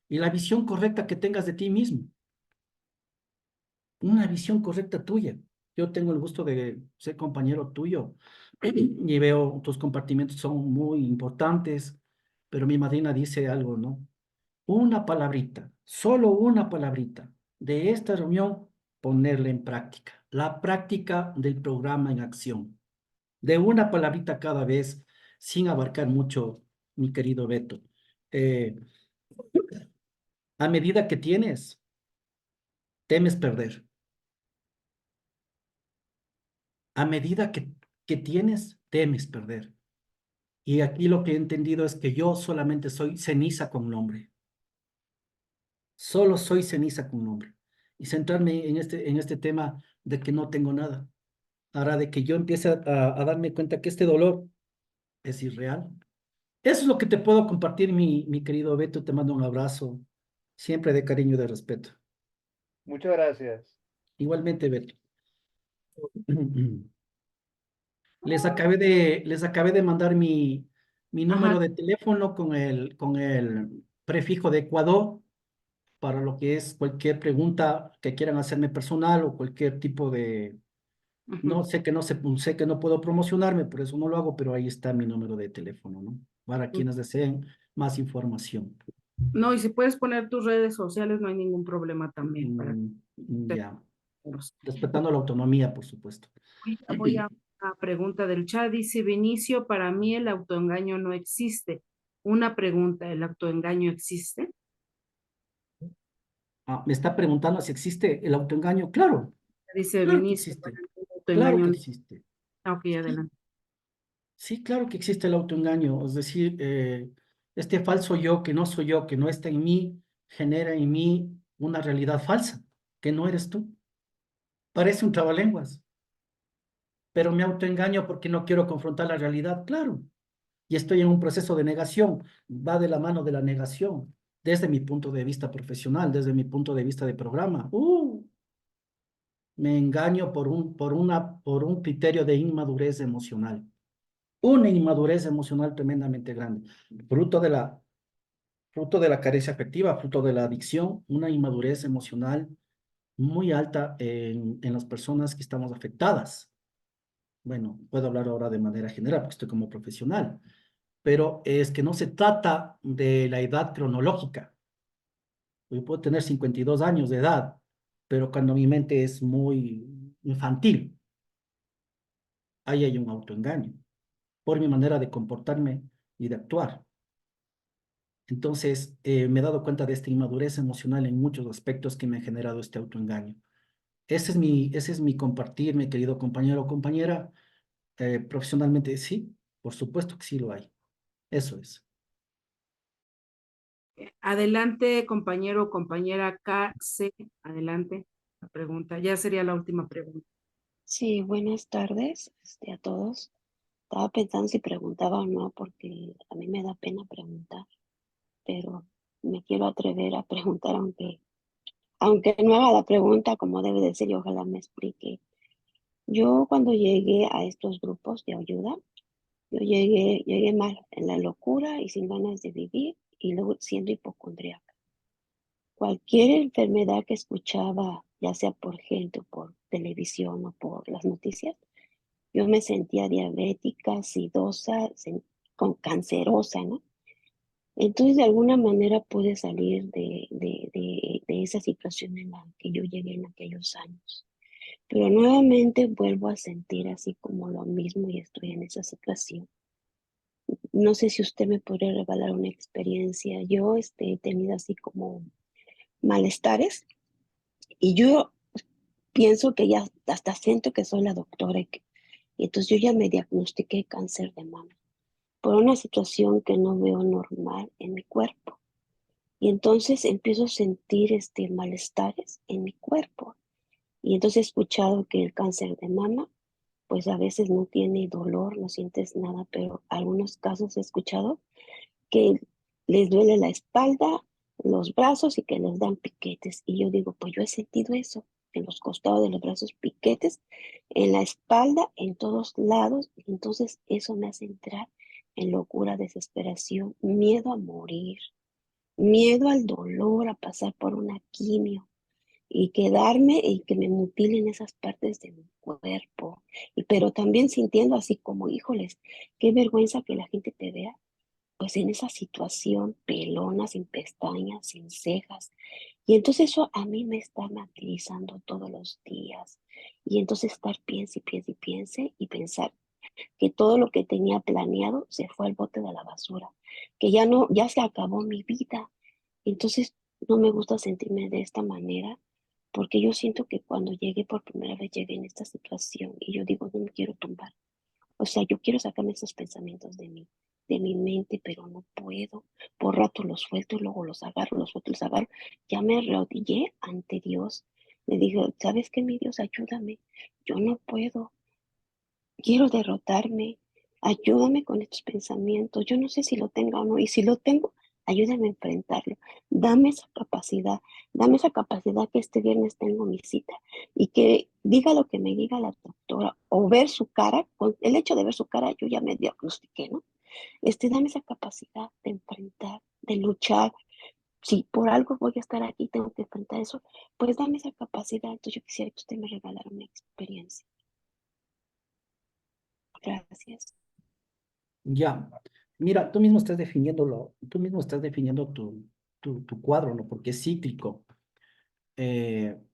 Y la visión correcta que tengas de ti mismo, una visión correcta tuya. Yo tengo el gusto de ser compañero tuyo y veo tus compartimentos son muy importantes, pero mi madrina dice algo, ¿no? Una palabrita, solo una palabrita de esta reunión, ponerla en práctica. La práctica del programa en acción. De una palabrita cada vez, sin abarcar mucho, mi querido Beto. Eh, a medida que temes perder. A medida que tienes, temes perder. Y aquí lo que he entendido es que yo solamente soy ceniza con nombre. Solo soy ceniza con nombre. Y centrarme en este tema de que no tengo nada. Ahora de que yo empiece a darme cuenta que este dolor es irreal. Eso es lo que te puedo compartir, mi querido Beto. Te mando un abrazo, siempre de cariño y de respeto. Muchas gracias. Igualmente, Beto. Les acabé de mandar mi número Ajá. de teléfono con el prefijo de Ecuador para lo que es cualquier pregunta que quieran hacerme personal o cualquier tipo de. No Ujú. sé que no sé que no puedo promocionarme, por eso no lo hago, pero ahí está mi número de teléfono, ¿no? Para quienes deseen más información. No, y si puedes poner tus redes sociales, no hay ningún problema también para Ya. respetando la autonomía, por supuesto. Voy a una pregunta del chat. Dice Vinicio, para mí el autoengaño no existe. Una pregunta, ¿el autoengaño existe? Me está preguntando si existe el autoengaño. Claro, Dice claro que Vinicio, existe. para mí el Claro autoengaño que no. existe. Ah, ok, Sí, adelante. sí, claro que existe el autoengaño. Es decir, este falso yo, que no soy yo, que no está en mí, genera en mí una realidad falsa, que no eres tú. Parece un trabalenguas, pero me autoengaño porque no quiero confrontar la realidad, claro. Y estoy en un proceso de negación, va de la mano de la negación, desde mi punto de vista profesional, desde mi punto de vista de programa. Me engaño por un criterio de inmadurez emocional, una inmadurez emocional tremendamente grande, fruto de fruto de la carencia afectiva, fruto de la adicción, una inmadurez emocional muy alta en las personas que estamos afectadas. Bueno, puedo hablar ahora de manera general porque estoy como profesional, pero es que no se trata de la edad cronológica. Yo puedo tener 52 años de edad, pero cuando mi mente es muy infantil, ahí hay un autoengaño por mi manera de comportarme y de actuar. Entonces, me he dado cuenta de esta inmadurez emocional en muchos aspectos que me han generado este autoengaño. Ese es mi compartir, mi querido compañero o compañera. Profesionalmente, sí, por supuesto que sí lo hay. Eso es. Adelante, compañero o compañera KC. Adelante, la pregunta. Ya sería la última pregunta. Sí, buenas tardes, a todos. Estaba pensando si preguntaba o no, porque a mí me da pena preguntar, pero me quiero atrever a preguntar, aunque no haga la pregunta como debe de ser y ojalá me explique. Yo cuando llegué a estos grupos de ayuda, yo llegué mal, en la locura y sin ganas de vivir y luego siendo hipocondríaca. Cualquier enfermedad que escuchaba, ya sea por gente o por televisión o por las noticias, yo me sentía diabética, acidosa, con cancerosa, ¿no? Entonces, de alguna manera pude salir de esa situación en la que yo llegué en aquellos años. Pero nuevamente vuelvo a sentir así como lo mismo y estoy en esa situación. No sé si usted me podría revelar una experiencia. Yo he tenido así como malestares y yo pienso que ya hasta siento que soy la doctora y entonces yo ya me diagnostiqué cáncer de mama por una situación que no veo normal en mi cuerpo. Y entonces empiezo a sentir malestares en mi cuerpo. Y entonces he escuchado que el cáncer de mama, pues a veces no tiene dolor, no sientes nada, pero en algunos casos he escuchado que les duele la espalda, los brazos y que les dan piquetes. Y yo digo, pues yo he sentido eso en los costados de los brazos, piquetes, en la espalda, en todos lados. Y entonces eso me hace entrar en locura, desesperación, miedo a morir, miedo al dolor, a pasar por una quimio y quedarme y que me mutilen esas partes de mi cuerpo. Pero también sintiendo así como, híjoles, qué vergüenza que la gente te vea pues en esa situación, pelona, sin pestañas, sin cejas. Y entonces eso a mí me está martirizando todos los días. Y entonces estar piense y piense y piense y pensar que todo lo que tenía planeado se fue al bote de la basura, que ya no, ya se acabó mi vida. Entonces no me gusta sentirme de esta manera porque yo siento que cuando llegué por primera vez llegué en esta situación y yo digo, no me quiero tumbar. O sea, yo quiero sacarme esos pensamientos de mi mente, pero no puedo. Por rato los suelto, luego los agarro, los suelto, los agarro. Ya me arrodillé ante Dios. Le digo, ¿sabes qué, mi Dios? Ayúdame. Yo no puedo. Quiero derrotarme. Ayúdame con estos pensamientos. Yo no sé si lo tengo o no. Y si lo tengo, ayúdame a enfrentarlo. Dame esa capacidad que este viernes tengo mi cita y que diga lo que me diga la doctora o ver su cara. Con el hecho de ver su cara, yo ya me diagnostiqué, ¿no? Dame esa capacidad de enfrentar, de luchar. Si por algo voy a estar aquí, tengo que enfrentar eso, pues dame esa capacidad. Entonces yo quisiera que usted me regalara una experiencia. Gracias. Ya. Mira, tú mismo estás tú mismo estás definiendo tu cuadro, ¿no? Porque es cíclico.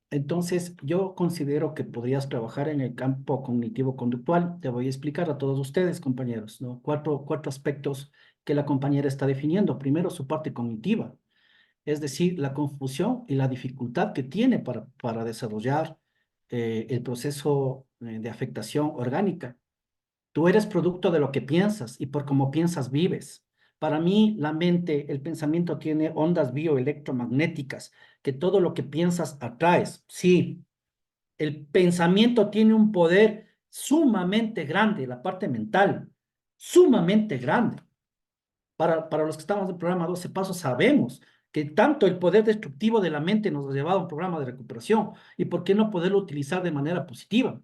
Entonces, yo considero que podrías trabajar en el campo cognitivo-conductual. Te voy a explicar a todos ustedes, compañeros, ¿no? Cuatro aspectos que la compañera está definiendo. Primero, su parte cognitiva, es decir, la confusión y la dificultad que tiene para desarrollar el proceso de afectación orgánica. Tú eres producto de lo que piensas y por cómo piensas vives. Para mí, la mente, el pensamiento tiene ondas bioelectromagnéticas, que todo lo que piensas atraes. Sí, el pensamiento tiene un poder sumamente grande, la parte mental, sumamente grande. Para los que estamos en el programa 12 Pasos, sabemos que tanto el poder destructivo de la mente nos ha llevado a un programa de recuperación y por qué no poderlo utilizar de manera positiva.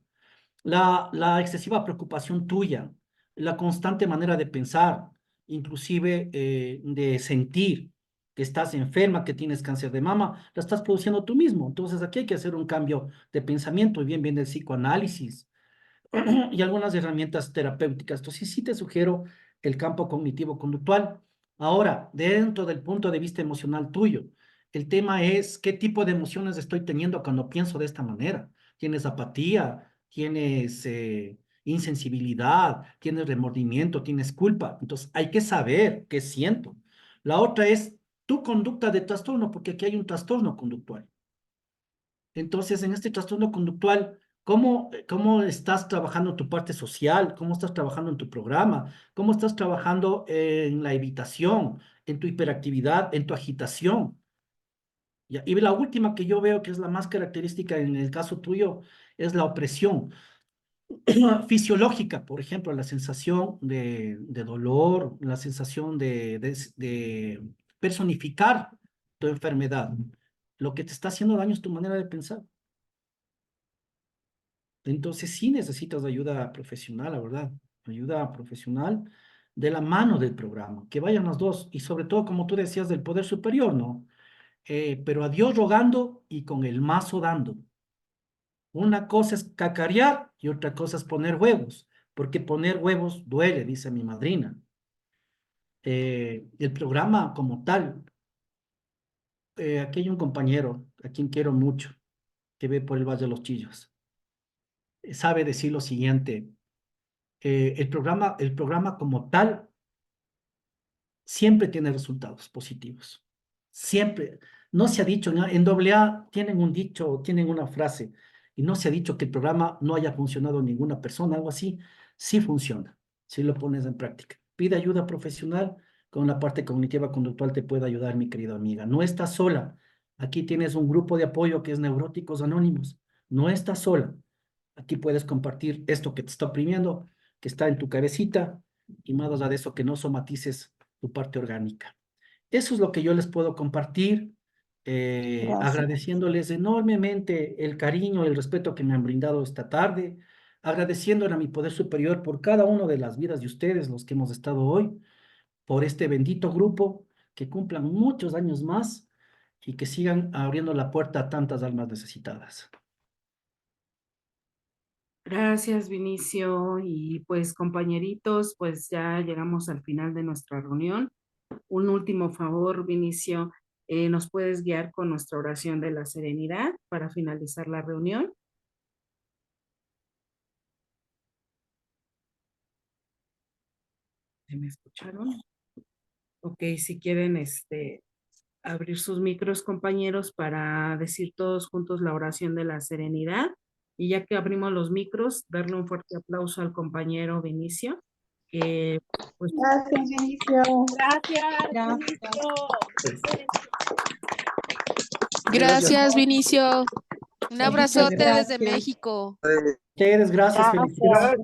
La excesiva preocupación tuya, la constante manera de pensar, inclusive de sentir que estás enferma, que tienes cáncer de mama, la estás produciendo tú mismo. Entonces aquí hay que hacer un cambio de pensamiento y bien viene el psicoanálisis y algunas herramientas terapéuticas. Entonces sí te sugiero el campo cognitivo-conductual. Ahora, dentro del punto de vista emocional tuyo, el tema es qué tipo de emociones estoy teniendo cuando pienso de esta manera. ¿Tienes apatía? ¿Tienes insensibilidad? ¿Tienes remordimiento? ¿Tienes culpa? Entonces hay que saber qué siento. La otra es tu conducta de trastorno, porque aquí hay un trastorno conductual. Entonces, en este trastorno conductual, ¿cómo estás trabajando tu parte social? ¿Cómo estás trabajando en tu programa? ¿Cómo estás trabajando en la evitación, en tu hiperactividad, en tu agitación? ¿Ya? Y la última que yo veo que es la más característica en el caso tuyo es la opresión fisiológica, por ejemplo, la sensación de dolor, la sensación de personificar tu enfermedad. Lo que te está haciendo daño es tu manera de pensar. Entonces sí necesitas ayuda profesional, la verdad, ayuda profesional de la mano del programa, que vayan las dos, y sobre todo, como tú decías, del poder superior, ¿no? Pero a Dios rogando y con el mazo dando. Una cosa es cacarear y otra cosa es poner huevos, porque poner huevos duele, dice mi madrina. El programa como tal, aquí hay un compañero a quien quiero mucho, que ve por el Valle de los Chillos, sabe decir lo siguiente. El programa como tal siempre tiene resultados positivos. Siempre. No se ha dicho, en AA tienen un dicho, tienen una frase, y no se ha dicho que el programa no haya funcionado en ninguna persona, algo así. Sí funciona, si lo pones en práctica. Pide ayuda profesional, con la parte cognitiva conductual te puede ayudar, mi querida amiga. No estás sola. Aquí tienes un grupo de apoyo que es Neuróticos Anónimos. No estás sola. Aquí puedes compartir esto que te está oprimiendo, que está en tu cabecita, y más allá de eso, que no somatices tu parte orgánica. Eso es lo que yo les puedo compartir, Gracias. agradeciéndoles enormemente el cariño, el respeto que me han brindado esta tarde, agradeciéndole a mi poder superior por cada una de las vidas de ustedes, los que hemos estado hoy, por este bendito grupo, que cumplan muchos años más y que sigan abriendo la puerta a tantas almas necesitadas. Gracias, Vinicio. Y pues, compañeritos, pues ya llegamos al final de nuestra reunión. Un último favor, Vinicio, ¿nos puedes guiar con nuestra oración de la serenidad para finalizar la reunión? ¿Sí me escucharon? Ok, si quieren abrir sus micros, compañeros, para decir todos juntos la oración de la serenidad. Y ya que abrimos los micros, darle un fuerte aplauso al compañero Vinicio. Pues, Gracias, Vinicio. Gracias, Vinicio. Gracias, Vinicio. Un abrazote desde gracias. México. Ustedes, gracias, felicidades.